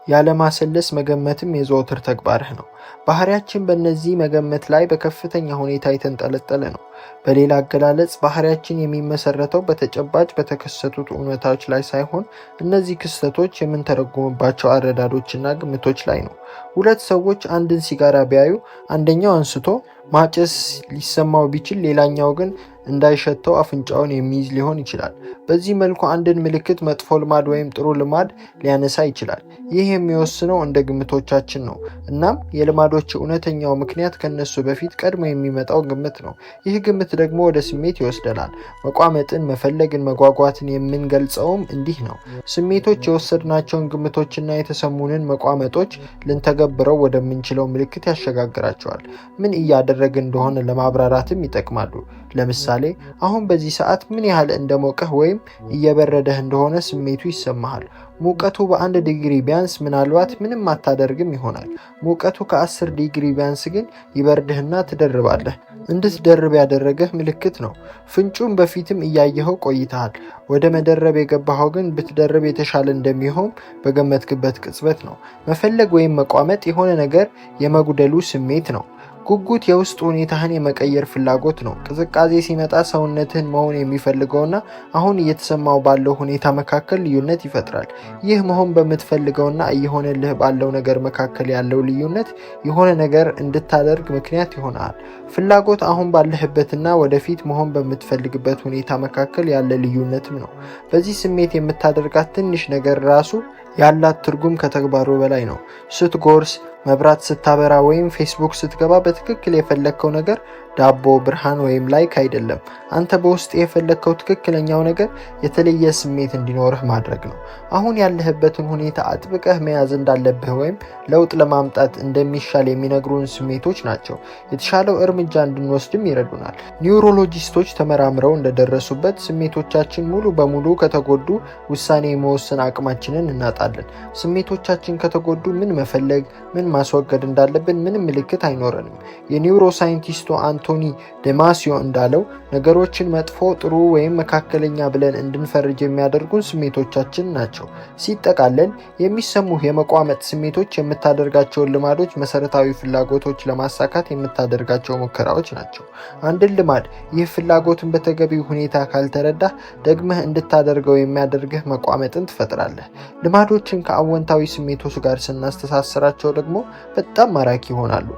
ያለማሰለስ መገመትም የዘወትር ተግባርህ ነው። ባህሪያችን በእነዚህ መገመት ላይ በከፍተኛ ሁኔታ የተንጠለጠለ ነው። በሌላ አገላለጽ ባህሪያችን የሚመሰረተው በተጨባጭ በተከሰቱት እውነታዎች ላይ ሳይሆን እነዚህ ክስተቶች የምንተረጉምባቸው አረዳዶችና ግምቶች ላይ ነው። ሁለት ሰዎች አንድን ሲጋራ ቢያዩ አንደኛው አንስቶ ማጨስ ሊሰማው ቢችል ሌላኛው ግን እንዳይሸተው አፍንጫውን የሚይዝ ሊሆን ይችላል። በዚህ መልኩ አንድን ምልክት መጥፎ ልማድ ወይም ጥሩ ልማድ ሊያነሳ ይችላል። ይህ የሚወስነው እንደ ግምቶቻችን ነው። እናም የልማዶች እውነተኛው ምክንያት ከነሱ በፊት ቀድሞ የሚመጣው ግምት ነው። ይህ ግምት ደግሞ ወደ ስሜት ይወስደናል። መቋመጥን፣ መፈለግን፣ መጓጓትን የምንገልጸውም እንዲህ ነው። ስሜቶች የወሰድናቸውን ግምቶችና የተሰሙንን መቋመጦች ልንተገብረው ወደምንችለው ምልክት ያሸጋግራቸዋል። ምን እያደረግን እንደሆነ ለማብራራትም ይጠቅማሉ። ለምሳሌ አሁን በዚህ ሰዓት ምን ያህል እንደሞቀህ ወይም እየበረደህ እንደሆነ ስሜቱ ይሰማሃል። ሙቀቱ በ1 ዲግሪ ቢያንስ ምናልባት ምንም አታደርግም ይሆናል። ሙቀቱ ከ10 ዲግሪ ቢያንስ ግን ይበርድህና ትደርባለህ። እንድትደርብ ያደረገህ ምልክት ነው። ፍንጩን በፊትም እያየኸው ቆይተሃል። ወደ መደረብ የገባኸው ግን ብትደርብ የተሻለ እንደሚሆን በገመትክበት ቅጽበት ነው። መፈለግ ወይም መቋመጥ የሆነ ነገር የመጉደሉ ስሜት ነው። ጉጉት የውስጥ ሁኔታህን የመቀየር ፍላጎት ነው። ቅዝቃዜ ሲመጣ ሰውነትህን መሆን የሚፈልገውና አሁን እየተሰማው ባለው ሁኔታ መካከል ልዩነት ይፈጥራል። ይህ መሆን በምትፈልገውና እየሆነልህ ባለው ነገር መካከል ያለው ልዩነት የሆነ ነገር እንድታደርግ ምክንያት ይሆናል። ፍላጎት አሁን ባለህበትና ወደፊት መሆን በምትፈልግበት ሁኔታ መካከል ያለ ልዩነትም ነው። በዚህ ስሜት የምታደርጋት ትንሽ ነገር ራሱ ያላት ትርጉም ከተግባሩ በላይ ነው። ስትጎርስ፣ መብራት ስታበራ ወይም ፌስቡክ ስትገባ በትክክል የፈለግከው ነገር ዳቦ፣ ብርሃን ወይም ላይክ አይደለም። አንተ በውስጥ የፈለግከው ትክክለኛው ነገር የተለየ ስሜት እንዲኖርህ ማድረግ ነው። አሁን ያለህበትን ሁኔታ አጥብቀህ መያዝ እንዳለብህ ወይም ለውጥ ለማምጣት እንደሚሻል የሚነግሩን ስሜቶች ናቸው። የተሻለው እርምጃ እንድንወስድም ይረዱናል። ኒውሮሎጂስቶች ተመራምረው እንደደረሱበት ስሜቶቻችን ሙሉ በሙሉ ከተጎዱ ውሳኔ የመወሰን አቅማችንን እናጣለን። ስሜቶቻችን ከተጎዱ ምን መፈለግ፣ ምን ማስወገድ እንዳለብን ምንም ምልክት አይኖረንም። የኒውሮ ሳይንቲስቱ አንቶኒ ደማሲዮ እንዳለው ነገሮችን መጥፎ፣ ጥሩ ወይም መካከለኛ ብለን እንድንፈርጅ የሚያደርጉን ስሜቶቻችን ናቸው። ሲጠቃለል የሚሰሙህ የመቋመጥ ስሜቶች የምታደርጋቸውን ልማዶች መሰረታዊ ፍላጎቶች ለማሳካት የምታደርጋቸው ሙከራዎች ናቸው። አንድን ልማድ ይህ ፍላጎትን በተገቢው ሁኔታ ካልተረዳህ ደግመህ እንድታደርገው የሚያደርግህ መቋመጥን ትፈጥራለህ። ልማዶችን ከአወንታዊ ስሜቶች ጋር ስናስተሳስራቸው ደግሞ በጣም ማራኪ ይሆናሉ።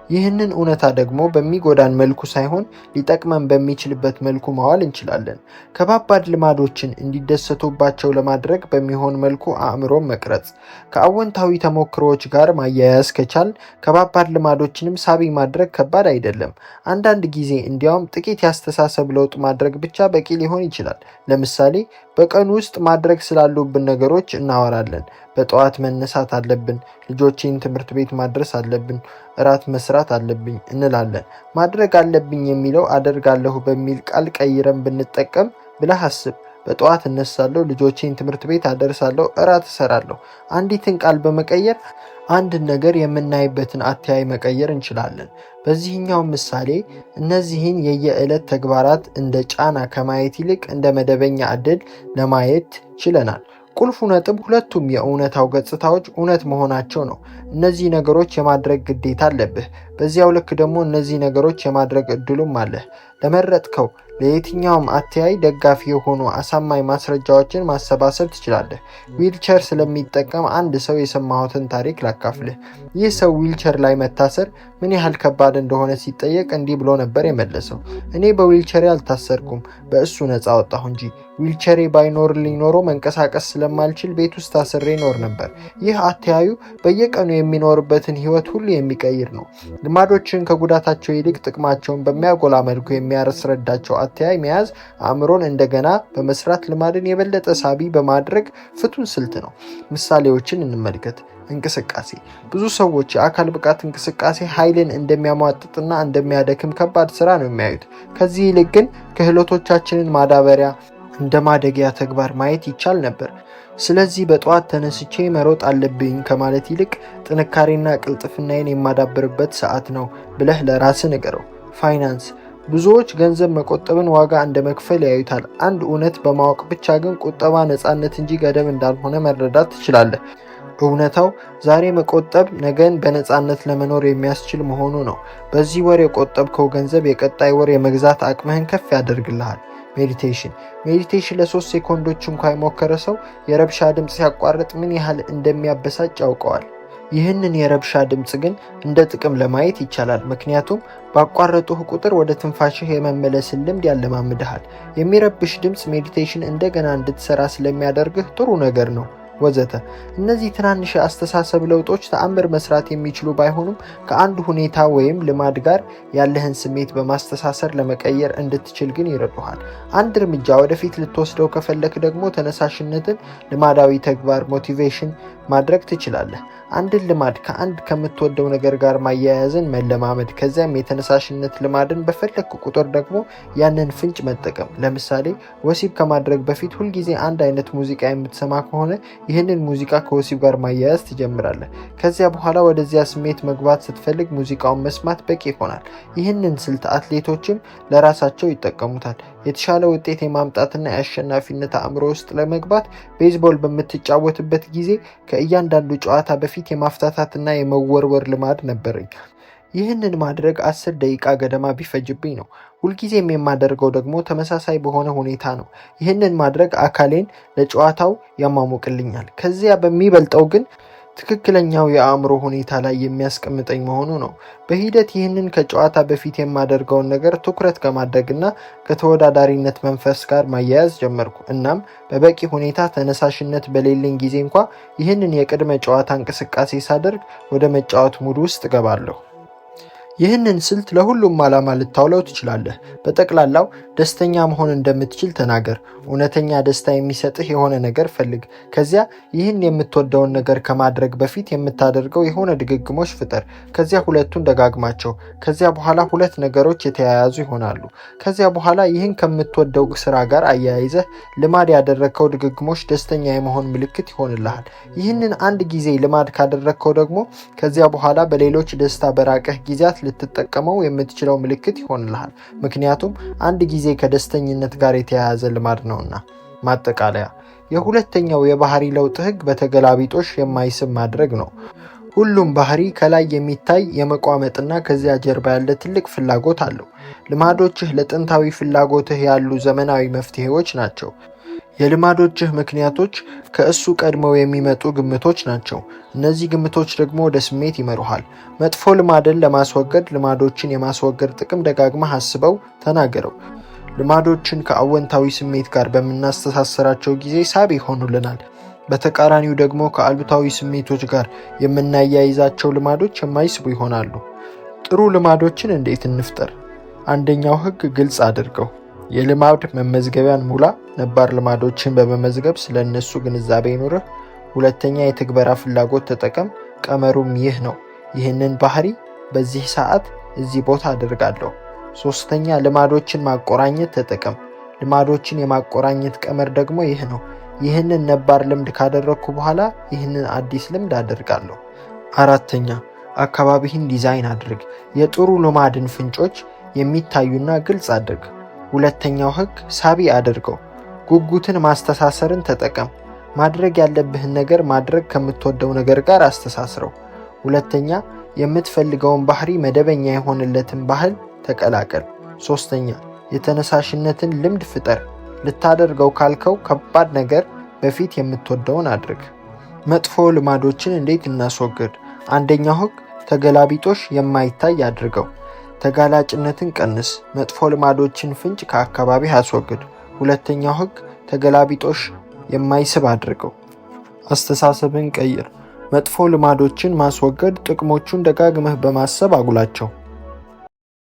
ይህንን እውነታ ደግሞ በሚጎዳን መልኩ ሳይሆን ሊጠቅመን በሚችልበት መልኩ ማዋል እንችላለን። ከባባድ ልማዶችን እንዲደሰቱባቸው ለማድረግ በሚሆን መልኩ አእምሮን መቅረጽ። ከአወንታዊ ተሞክሮዎች ጋር ማያያዝ ከቻል ከባባድ ልማዶችንም ሳቢ ማድረግ ከባድ አይደለም። አንዳንድ ጊዜ እንዲያውም ጥቂት ያስተሳሰብ ለውጥ ማድረግ ብቻ በቂ ሊሆን ይችላል። ለምሳሌ በቀን ውስጥ ማድረግ ስላሉብን ነገሮች እናወራለን። በጠዋት መነሳት አለብን፣ ልጆቼን ትምህርት ቤት ማድረስ አለብን፣ እራት መስራት አለብኝ እንላለን። ማድረግ አለብኝ የሚለው አደርጋለሁ በሚል ቃል ቀይረን ብንጠቀም ብለህ አስብ። በጠዋት እነሳለሁ፣ ልጆቼን ትምህርት ቤት አደርሳለሁ፣ እራት እሰራለሁ። አንዲትን ቃል በመቀየር አንድን ነገር የምናይበትን አተያይ መቀየር እንችላለን። በዚህኛው ምሳሌ እነዚህን የየዕለት ተግባራት እንደ ጫና ከማየት ይልቅ እንደ መደበኛ ዕድል ለማየት ችለናል። ቁልፉ ነጥብ ሁለቱም የእውነታው ገጽታዎች እውነት መሆናቸው ነው። እነዚህ ነገሮች የማድረግ ግዴታ አለብህ። በዚያው ልክ ደግሞ እነዚህ ነገሮች የማድረግ እድሉም አለህ። ለመረጥከው ለየትኛውም አተያይ ደጋፊ የሆኑ አሳማኝ ማስረጃዎችን ማሰባሰብ ትችላለህ። ዊልቸር ስለሚጠቀም አንድ ሰው የሰማሁትን ታሪክ ላካፍልህ። ይህ ሰው ዊልቸር ላይ መታሰር ምን ያህል ከባድ እንደሆነ ሲጠየቅ እንዲህ ብሎ ነበር የመለሰው። እኔ በዊልቸሬ አልታሰርኩም፣ በእሱ ነፃ ወጣሁ እንጂ። ዊልቸሬ ባይኖርልኝ ኖሮ መንቀሳቀስ ስለማልችል ቤት ውስጥ ታስሬ ኖር ነበር። ይህ አተያዩ በየቀኑ የሚኖርበትን ህይወት ሁሉ የሚቀይር ነው። ልማዶችን ከጉዳታቸው ይልቅ ጥቅማቸውን በሚያጎላ መልኩ የሚያስረዳቸው አተያይ መያዝ አእምሮን እንደገና በመስራት ልማድን የበለጠ ሳቢ በማድረግ ፍቱን ስልት ነው። ምሳሌዎችን እንመልከት። እንቅስቃሴ። ብዙ ሰዎች የአካል ብቃት እንቅስቃሴ ኃይልን እንደሚያሟጥጥና እንደሚያደክም ከባድ ስራ ነው የሚያዩት። ከዚህ ይልቅ ግን ክህሎቶቻችንን ማዳበሪያ እንደ ማደጊያ ተግባር ማየት ይቻል ነበር። ስለዚህ በጠዋት ተነስቼ መሮጥ አለብኝ ከማለት ይልቅ ጥንካሬና ቅልጥፍናዬን የማዳብርበት ሰዓት ነው ብለህ ለራስህ ንገረው። ፋይናንስ። ብዙዎች ገንዘብ መቆጠብን ዋጋ እንደ መክፈል ያዩታል። አንድ እውነት በማወቅ ብቻ ግን ቁጠባ ነፃነት እንጂ ገደብ እንዳልሆነ መረዳት ትችላለህ። እውነታው ዛሬ መቆጠብ ነገን በነፃነት ለመኖር የሚያስችል መሆኑ ነው። በዚህ ወር የቆጠብከው ገንዘብ የቀጣይ ወር የመግዛት አቅምህን ከፍ ያደርግልሃል። ሜዲቴሽን ለ3 ሴኮንዶች እንኳ የሞከረ ሰው የረብሻ ድምፅ ሲያቋርጥ ምን ያህል እንደሚያበሳጭ ያውቀዋል። ይህንን የረብሻ ድምፅ ግን እንደ ጥቅም ለማየት ይቻላል። ምክንያቱም ባቋረጡህ ቁጥር ወደ ትንፋሽህ የመመለስን ልምድ ያለማምድሃል። የሚረብሽ ድምፅ ሜዲቴሽን እንደገና እንድትሰራ ስለሚያደርግህ ጥሩ ነገር ነው ወዘተ። እነዚህ ትናንሽ የአስተሳሰብ ለውጦች ተአምር መስራት የሚችሉ ባይሆኑም ከአንድ ሁኔታ ወይም ልማድ ጋር ያለህን ስሜት በማስተሳሰር ለመቀየር እንድትችል ግን ይረዱሃል። አንድ እርምጃ ወደፊት ልትወስደው ከፈለክ ደግሞ ተነሳሽነትን ልማዳዊ ተግባር ሞቲቬሽን ማድረግ ትችላለህ። አንድን ልማድ ከአንድ ከምትወደው ነገር ጋር ማያያዝን መለማመድ፣ ከዚያም የተነሳሽነት ልማድን በፈለክ ቁጥር ደግሞ ያንን ፍንጭ መጠቀም። ለምሳሌ ወሲብ ከማድረግ በፊት ሁልጊዜ አንድ አይነት ሙዚቃ የምትሰማ ከሆነ ይህንን ሙዚቃ ከወሲብ ጋር ማያያዝ ትጀምራለህ። ከዚያ በኋላ ወደዚያ ስሜት መግባት ስትፈልግ ሙዚቃውን መስማት በቂ ይሆናል። ይህንን ስልት አትሌቶችም ለራሳቸው ይጠቀሙታል። የተሻለ ውጤት የማምጣትና የአሸናፊነት አእምሮ ውስጥ ለመግባት ቤዝቦል በምትጫወትበት ጊዜ ከእያንዳንዱ ጨዋታ በፊት የማፍታታትና የመወርወር ልማድ ነበረኝ። ይህንን ማድረግ 10 ደቂቃ ገደማ ቢፈጅብኝ ነው። ሁልጊዜም የማደርገው ደግሞ ተመሳሳይ በሆነ ሁኔታ ነው። ይህንን ማድረግ አካሌን ለጨዋታው ያሟሙቅልኛል። ከዚያ በሚበልጠው ግን ትክክለኛው የአእምሮ ሁኔታ ላይ የሚያስቀምጠኝ መሆኑ ነው። በሂደት ይህንን ከጨዋታ በፊት የማደርገውን ነገር ትኩረት ከማድረግና ከተወዳዳሪነት መንፈስ ጋር ማያያዝ ጀመርኩ። እናም በበቂ ሁኔታ ተነሳሽነት በሌለኝ ጊዜ እንኳ ይህንን የቅድመ ጨዋታ እንቅስቃሴ ሳደርግ ወደ መጫወት ሙድ ውስጥ እገባለሁ። ይህንን ስልት ለሁሉም ዓላማ ልታውለው ትችላለህ። በጠቅላላው ደስተኛ መሆን እንደምትችል ተናገር። እውነተኛ ደስታ የሚሰጥህ የሆነ ነገር ፈልግ። ከዚያ ይህን የምትወደውን ነገር ከማድረግ በፊት የምታደርገው የሆነ ድግግሞች ፍጠር። ከዚያ ሁለቱን ደጋግማቸው። ከዚያ በኋላ ሁለት ነገሮች የተያያዙ ይሆናሉ። ከዚያ በኋላ ይህን ከምትወደው ስራ ጋር አያይዘህ ልማድ ያደረግከው ድግግሞች ደስተኛ የመሆን ምልክት ይሆንልሃል። ይህንን አንድ ጊዜ ልማድ ካደረግከው ደግሞ ከዚያ በኋላ በሌሎች ደስታ በራቀህ ጊዜያት ልትጠቀመው የምትችለው ምልክት ይሆንልሃል። ምክንያቱም አንድ ጊዜ ከደስተኝነት ጋር የተያያዘ ልማድ ነውና። ማጠቃለያ፣ የሁለተኛው የባህሪ ለውጥ ህግ በተገላቢጦሽ የማይስብ ማድረግ ነው። ሁሉም ባህሪ ከላይ የሚታይ የመቋመጥና ከዚያ ጀርባ ያለ ትልቅ ፍላጎት አለው። ልማዶችህ ለጥንታዊ ፍላጎትህ ያሉ ዘመናዊ መፍትሄዎች ናቸው። የልማዶችህ ምክንያቶች ከእሱ ቀድመው የሚመጡ ግምቶች ናቸው። እነዚህ ግምቶች ደግሞ ወደ ስሜት ይመሩሃል። መጥፎ ልማድን ለማስወገድ ልማዶችን የማስወገድ ጥቅም ደጋግመህ አስበው፣ ተናገረው። ልማዶችን ከአወንታዊ ስሜት ጋር በምናስተሳስራቸው ጊዜ ሳቢ ይሆኑልናል። በተቃራኒው ደግሞ ከአሉታዊ ስሜቶች ጋር የምናያይዛቸው ልማዶች የማይስቡ ይሆናሉ። ጥሩ ልማዶችን እንዴት እንፍጠር? አንደኛው ህግ ግልጽ አድርገው። የልማድ መመዝገቢያን ሙላ። ነባር ልማዶችን በመመዝገብ ስለ እነሱ ግንዛቤ ይኑርህ። ሁለተኛ የትግበራ ፍላጎት ተጠቀም። ቀመሩም ይህ ነው። ይህንን ባህሪ በዚህ ሰዓት እዚህ ቦታ አድርጋለሁ። ሶስተኛ ልማዶችን ማቆራኘት ተጠቀም። ልማዶችን የማቆራኘት ቀመር ደግሞ ይህ ነው። ይህንን ነባር ልምድ ካደረግኩ በኋላ ይህንን አዲስ ልምድ አደርጋለሁ። አራተኛ አካባቢህን ዲዛይን አድርግ። የጥሩ ልማድን ፍንጮች የሚታዩና ግልጽ አድርግ። ሁለተኛው ህግ ሳቢ አድርገው። ጉጉትን ማስተሳሰርን ተጠቀም። ማድረግ ያለብህን ነገር ማድረግ ከምትወደው ነገር ጋር አስተሳስረው። ሁለተኛ የምትፈልገውን ባህሪ መደበኛ የሆነለትን ባህል ተቀላቀል። ሶስተኛ የተነሳሽነትን ልምድ ፍጠር። ልታደርገው ካልከው ከባድ ነገር በፊት የምትወደውን አድርግ። መጥፎ ልማዶችን እንዴት እናስወግድ? አንደኛው ህግ ተገላቢጦሽ የማይታይ አድርገው። ተጋላጭነትን ቀንስ። መጥፎ ልማዶችን ፍንጭ ከአካባቢ አስወግድ። ሁለተኛው ህግ ተገላቢጦሽ የማይስብ አድርገው። አስተሳሰብን ቀይር። መጥፎ ልማዶችን ማስወገድ ጥቅሞቹን ደጋግመህ በማሰብ አጉላቸው።